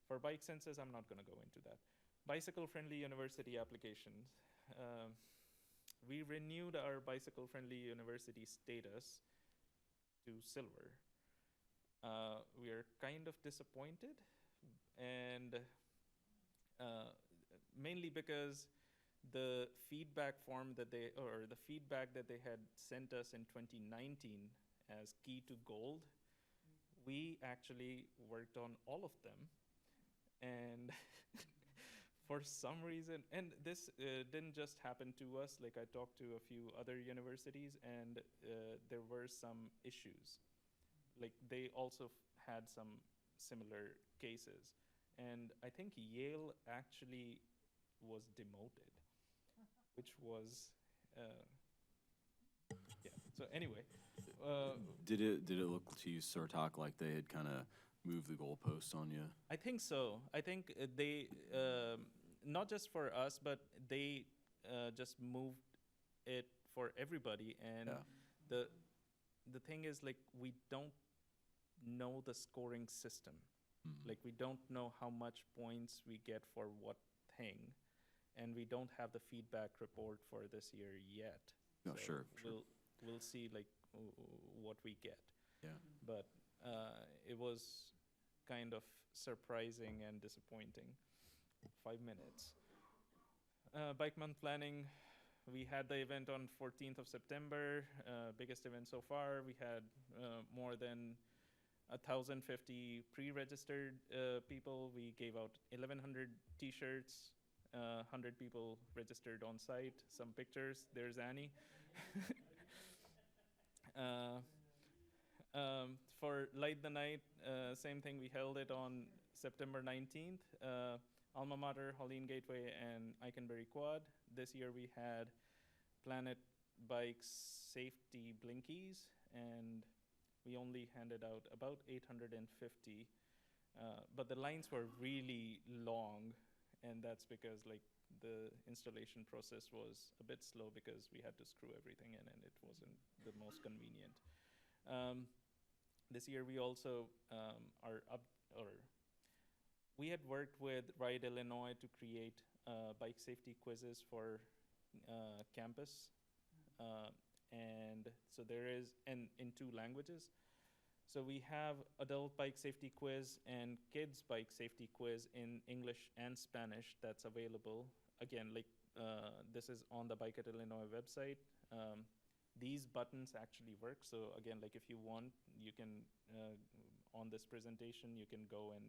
For bike census, I'm not going to go into that. Bicycle-friendly university applications. We renewed our bicycle-friendly university status to silver. We are kind of disappointed, and mainly because the feedback form that the feedback that they had sent us in 2019 as key to gold, we actually worked on all of them, and for some reason, and this didn't just happen to us, like I talked to a few other universities, and there were some issues. Like they also had some similar cases. And I think Yale actually was demoted, which was, yeah. So anyway. Did it look to you, Sartak, like they had kind of moved the goalposts on you? I think so. I think they, not just for us, but they just moved it for everybody. And Yeah. the thing is, like, we don't know the scoring system. Like, we don't know how much points we get for what thing, and we don't have the feedback report for this year yet. No, So sure. we'll see, like, what we get. Yeah. But it was kind of surprising and disappointing. 5 minutes. Bike month planning. We had the event on 14th of September, biggest event so far. We had more than 1,050 pre-registered people. We gave out 1,100 T-shirts. 100 people registered on site. Some pictures. There's Annie. For Light the Night, same thing. We held it on September 19th. Alma Mater, Holleen Gateway, and Iconberry Quad. This year we had Planet Bikes safety blinkies, and we only handed out about 850. But the lines were really long, and that's because like the installation process was a bit slow because we had to screw everything in, and it wasn't the most convenient. This year we also we had worked with Ride Illinois to create bike safety quizzes for campus. And so there is, and in 2 languages. So we have adult bike safety quiz and kids bike safety quiz in English and Spanish that's available. Again, like this is on the Bike at Illinois website. These buttons actually work. So again, like if you want, you can on this presentation, you can go and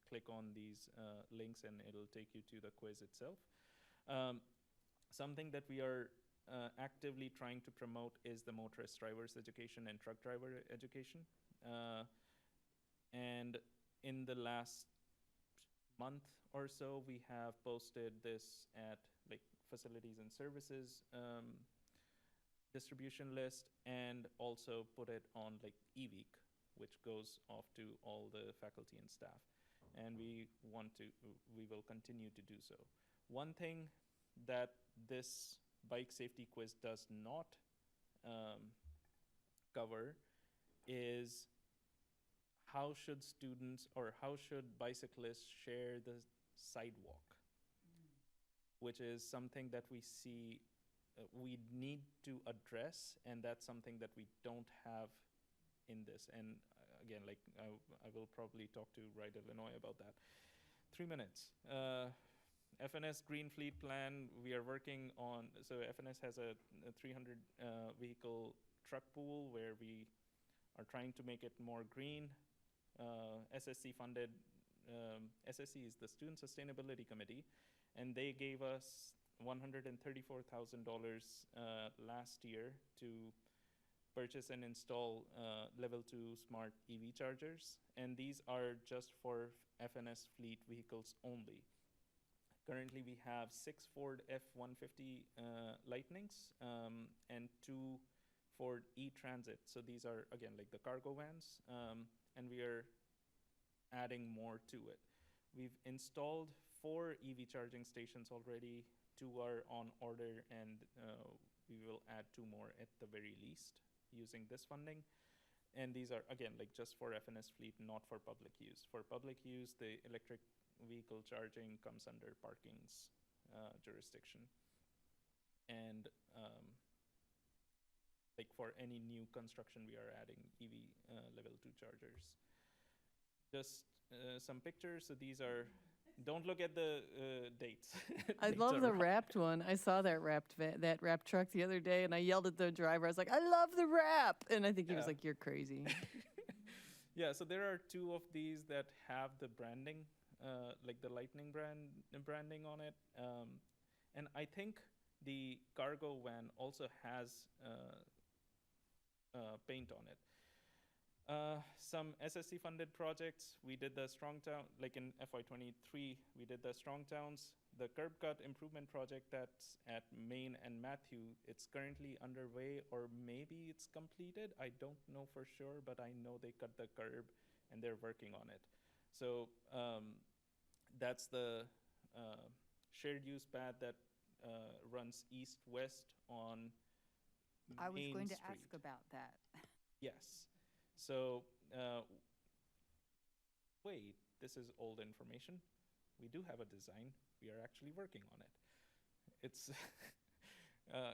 click on these links and it'll take you to the quiz itself. Something that we are actively trying to promote is the motorist drivers education and truck driver education. And in the last month or so, we have posted this at like facilities and services distribution list, and also put it on like eWeek, which goes off to all the faculty and staff. And we will continue to do so. One thing that this bike safety quiz does not cover is how should students or how should bicyclists share the sidewalk, which is something that we see we need to address, and that's something that we don't have in this. And again, like I will probably talk to Ride Illinois about that. 3 minutes. FNS Green Fleet Plan, we are working on, so FNS has a 300 vehicle truck pool where we are trying to make it more green. SSC funded, SSC is the Student Sustainability Committee, and they gave us $134,000 last year to purchase and install level 2 smart EV chargers, and these are just for FNS fleet vehicles only. Currently, we have 6 Ford F-150 Lightnings and 2 Ford E-Transit. So these are, again, like the cargo vans, and we are adding more to it. We've installed 4 EV charging stations already. 2 are on order, and we will add 2 more at the very least using this funding. And these are, again, like just for FNS fleet, not for public use. For public use, the electric vehicle charging comes under parking's jurisdiction. And like for any new construction, we are adding EV level 2 chargers. Just some pictures. So these are, don't look at the dates. I Dates love are the wrong. wrapped one. I saw that wrapped truck the other day, and I yelled at the driver. I was like, "I love the wrap," and I think he was Yeah. like, "You're crazy." Yeah, so there are 2 of these that have the branding, like the Lightning branding on it. And I think the cargo van also has paint on it. Some SSC funded projects, we did the Strong Town, like in FY23, we did the Strong Towns, the curb cut improvement project that's at Main and Matthew. It's currently underway, or maybe it's completed. I don't know for sure, but I know they cut the curb and they're working on it. So that's the shared use path that runs east-west on I was Main going to Street. ask about that. Yes. So, wait, this is old information. We do have a design. We are actually working on it. It's,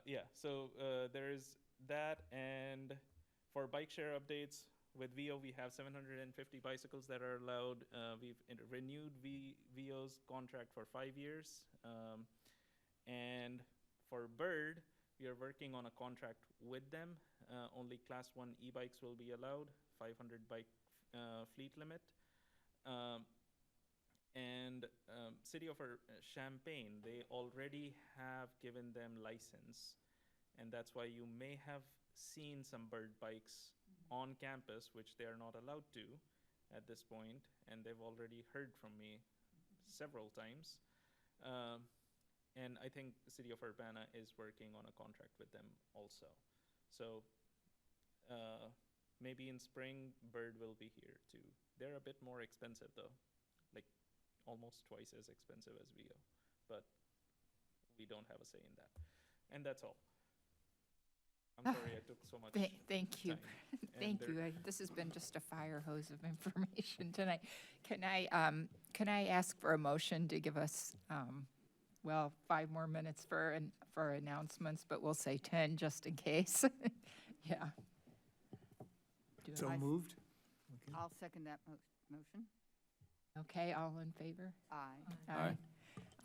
yeah, so there is that. And for bike share updates, with VO, we have 750 bicycles that are allowed. We've renewed VO's contract for 5 years. And for Bird, we are working on a contract with them. Only Class 1 e-bikes will be allowed, 500 bike fleet limit. And City of Champaign, they already have given them license. And that's why you may have seen some Bird bikes on campus, which they are not allowed to at this point. And they've already heard from me several times. And I think the City of Urbana is working on a contract with them also. So maybe in spring, Bird will be here too. They're a bit more expensive though, like almost twice as expensive as VO, but we don't have a say in that. And that's all. I'm sorry I took so much Thank you. time. And Thank there- you. This has been just a fire hose of information tonight. Can I ask for a motion to give us, 5 more minutes for announcements, but we'll say 10 just in case. Yeah. So I- moved? Okay. I'll second that motion. Okay, all in favor? Aye. Aye.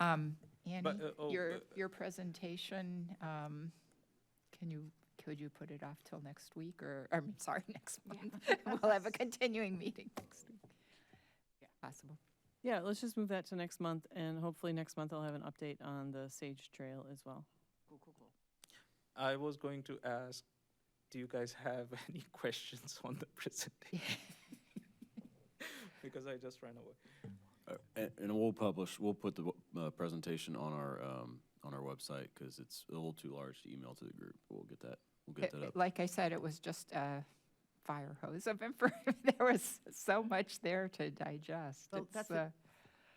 Annie, But, your presentation, can could you put it off till next week, or, I mean, sorry, next month? We'll have a continuing meeting next week. Yeah. Possible. Yeah, let's just move that to next month, and hopefully next month I'll have an update on the Sage Trail as well. Cool. I was going to ask, do you guys have any questions on the presentation? Because I just ran away. And we'll put the presentation on our website, because it's a little too large to email to the group. We'll get that up. Like I said, it was just a fire hose of information. There was so much there to digest. Well, It's, that's it.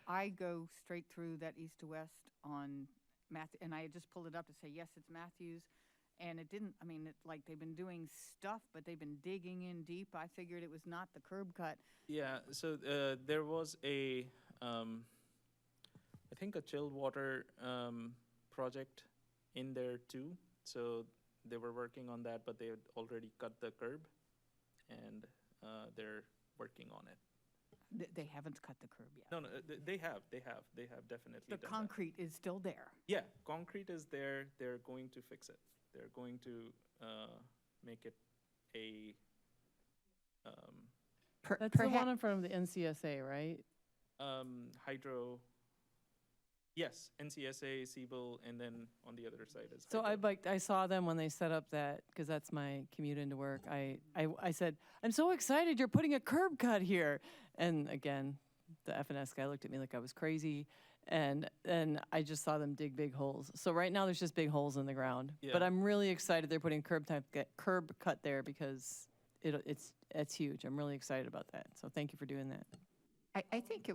I go straight through that east to west on Matthew, and I just pulled it up to say, yes, it's Matthews. And it didn't, I mean, like they've been doing stuff, but they've been digging in deep. I figured it was not the curb cut. Yeah, so there was I think a chilled water project in there too. So they were working on that, but they had already cut the curb, and they're working on it. They haven't cut the curb yet. No, they have definitely The done that. concrete is still there. Yeah, concrete is there. They're going to fix it. They're going to make it a. That's the one in front of the NCSA, right? Hydro. Yes, NCSA, Siebel, and then on the other side is. So Hydro. I saw them when they set up that, because that's my commute into work. I said, I'm so excited you're putting a curb cut here. And again, the FNS guy looked at me like I was crazy. And then I just saw them dig big holes. So right now there's just big holes in the ground. Yeah. But I'm really excited they're putting curb cut there, because it's huge. I'm really excited about that. So thank you for doing that. I think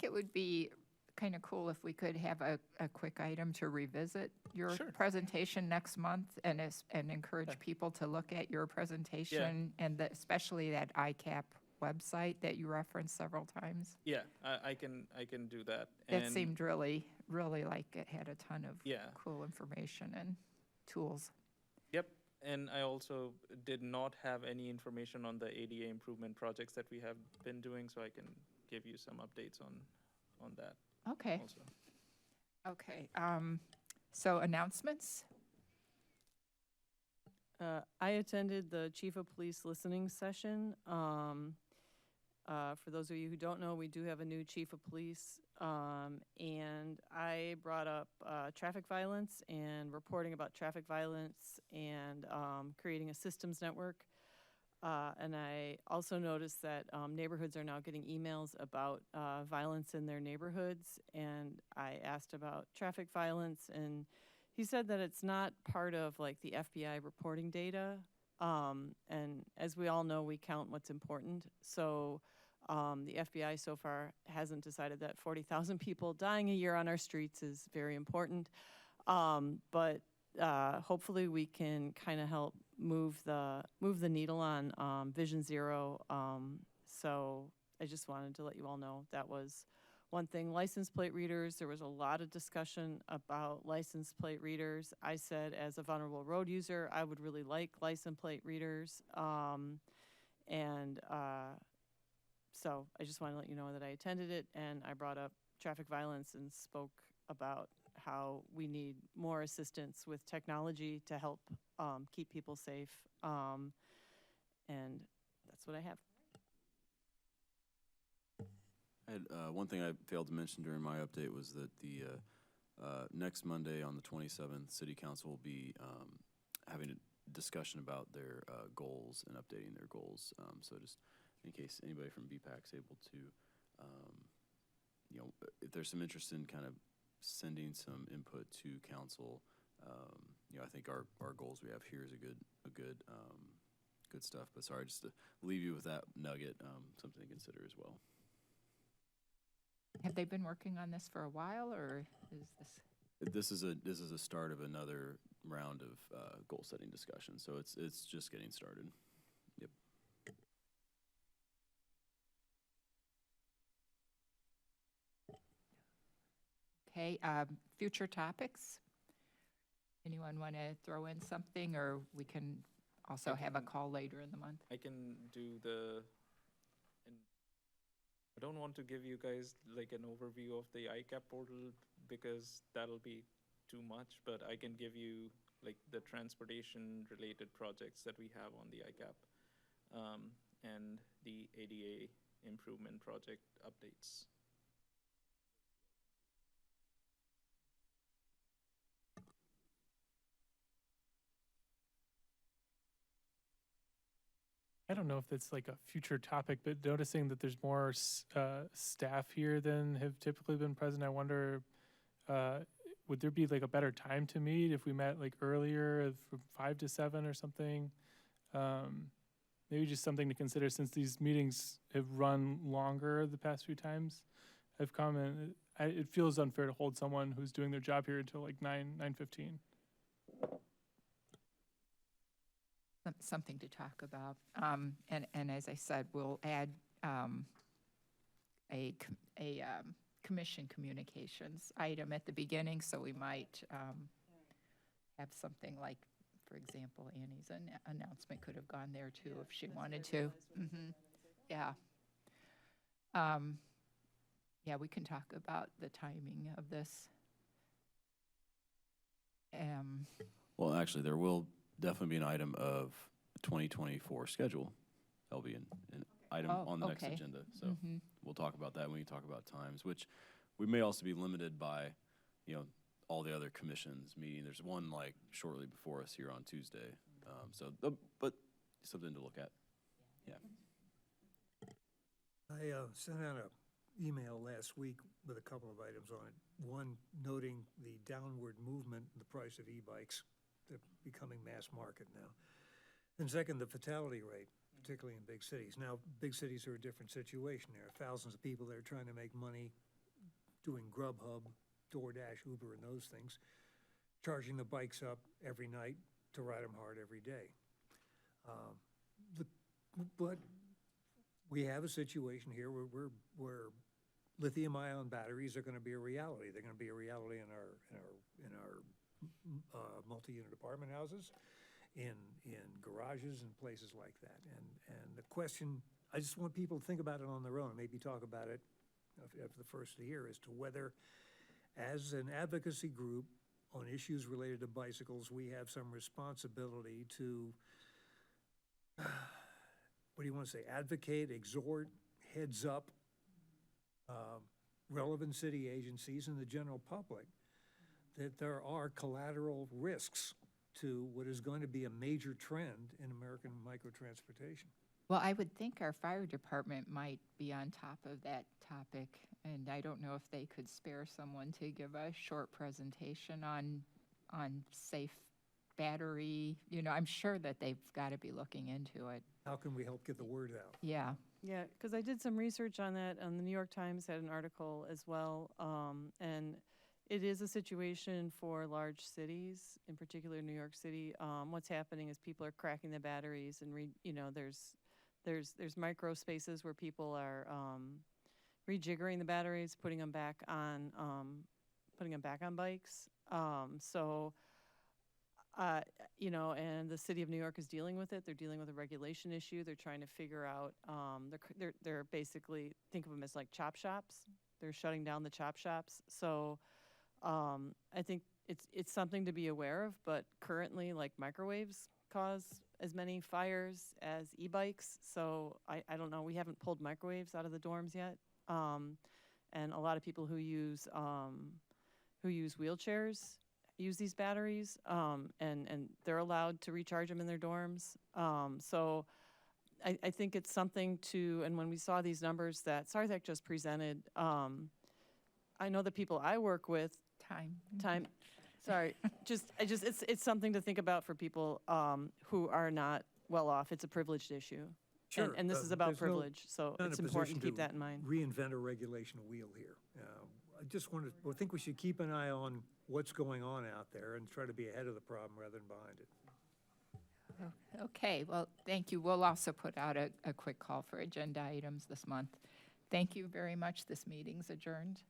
it would be kind of cool if we could have a quick item to revisit your Sure. presentation next month, and encourage Yeah. people to look at your presentation, and especially that ICAP website that you referenced several times. Yeah, I can do that. That And seemed really like it had a ton of Yeah. cool information and tools. Yep, and I also did not have any information on the ADA improvement projects that we have been doing, so I can give you some updates on that Okay, also. okay. So announcements? I attended the Chief of Police listening session. For those of you who don't know, we do have a new Chief of Police. And I brought up traffic violence and reporting about traffic violence, and creating a systems network. And I also noticed that neighborhoods are now getting emails about violence in their neighborhoods. And I asked about traffic violence, and he said that it's not part of like the FBI reporting data. And as we all know, we count what's important. So the FBI so far hasn't decided that 40,000 people dying a year on our streets is very important. But hopefully we can kind of help move the needle on Vision Zero. So I just wanted to let you all know that was one thing. License plate readers, there was a lot of discussion about license plate readers. I said, as a vulnerable road user, I would really like license plate readers. So I just want to let you know that I attended it, and I brought up traffic violence and spoke about how we need more assistance with technology to help keep people safe. And that's what I have. One thing I failed to mention during my update was that the next Monday on the 27th, City Council will be having a discussion about their goals and updating their goals. So just in case anybody from BPAC's able to, if there's some interest in kind of sending some input to council, I think our goals we have here is a good stuff. But sorry, just to leave you with that nugget, something to consider as well. Have they been working on this for a while, or is this? This is a start of another round of goal setting discussion. So it's just getting started. Yep. Okay, future topics? Anyone want to throw in something, or we can also have a call later in the month? I can do and I don't want to give you guys like an overview of the ICAP portal because that'll be too much, but I can give you like the transportation-related projects that we have on the ICAP, and the ADA improvement project updates. I don't know if that's like a future topic, but noticing that there's more staff here than have typically been present, I wonder, would there be like a better time to meet if we met like earlier, from 5 to 7 or something? Maybe just something to consider, since these meetings have run longer the past few times I've come, and it feels unfair to hold someone who's doing their job here until like 9:15. Something to talk about. And as I said, we'll add a commission communications item at the beginning, so we might have something like, for example, Annie's announcement could have gone there too if she wanted to. Yeah. Yeah, we can talk about the timing of this. Well, actually, there will definitely be an item of 2024 schedule. That'll be an item on the next okay. agenda. So we'll talk about that when we talk about times, which we may also be limited by, all the other commissions meeting. There's one like shortly before us here on Tuesday. But something to look at. Yeah. I sent out an email last week with a couple of items on it. One, noting the downward movement in the price of e-bikes. They're becoming mass market now. And second, the fatality rate, particularly in big cities. Now, big cities are a different situation. There are thousands of people that are trying to make money doing Grubhub, DoorDash, Uber, and those things, charging the bikes up every night to ride them hard every day. But we have a situation here where lithium-ion batteries are going to be a reality. They're going to be a reality in our multi-unit apartment houses, in garages and places like that. And the question, I just want people to think about it on their own, maybe talk about it after the first of the year, as to whether, as an advocacy group on issues related to bicycles, we have some responsibility to, what do you want to say, advocate, exhort, heads up, relevant city agencies and the general public that there are collateral risks to what is going to be a major trend in American microtransportation. Well, I would think our fire department might be on top of that topic, and I don't know if they could spare someone to give a short presentation on safe battery. I'm sure that they've got to be looking into it. How can we help get the word out? Yeah. Yeah, because I did some research on that, and the New York Times had an article as well, and it is a situation for large cities, in particular New York City. What's happening is people are cracking the batteries, and there's micro spaces where people are rejiggering the batteries, putting them back on bikes. And the city of New York is dealing with it. They're dealing with a regulation issue. They're trying to figure out, they're basically, think of them as like chop shops. They're shutting down the chop shops. So I think it's something to be aware of, but currently, like, microwaves cause as many fires as e-bikes. So I don't know, we haven't pulled microwaves out of the dorms yet. And a lot of people who use wheelchairs use these batteries, and they're allowed to recharge them in their dorms. So I think it's something to, and when we saw these numbers that Sarthak just presented, I know the people I work with, it's something to think about for people who are not well off. It's a privileged issue. Sure. And this is about There's privilege, so not it's in a important to position keep that in mind. Reinvent a regulation wheel here. I think we should keep an eye on what's going on out there and try to be ahead of the problem rather than behind it. Okay, well, thank you. We'll also put out a quick call for agenda items this month. Thank you very much. This meeting's adjourned.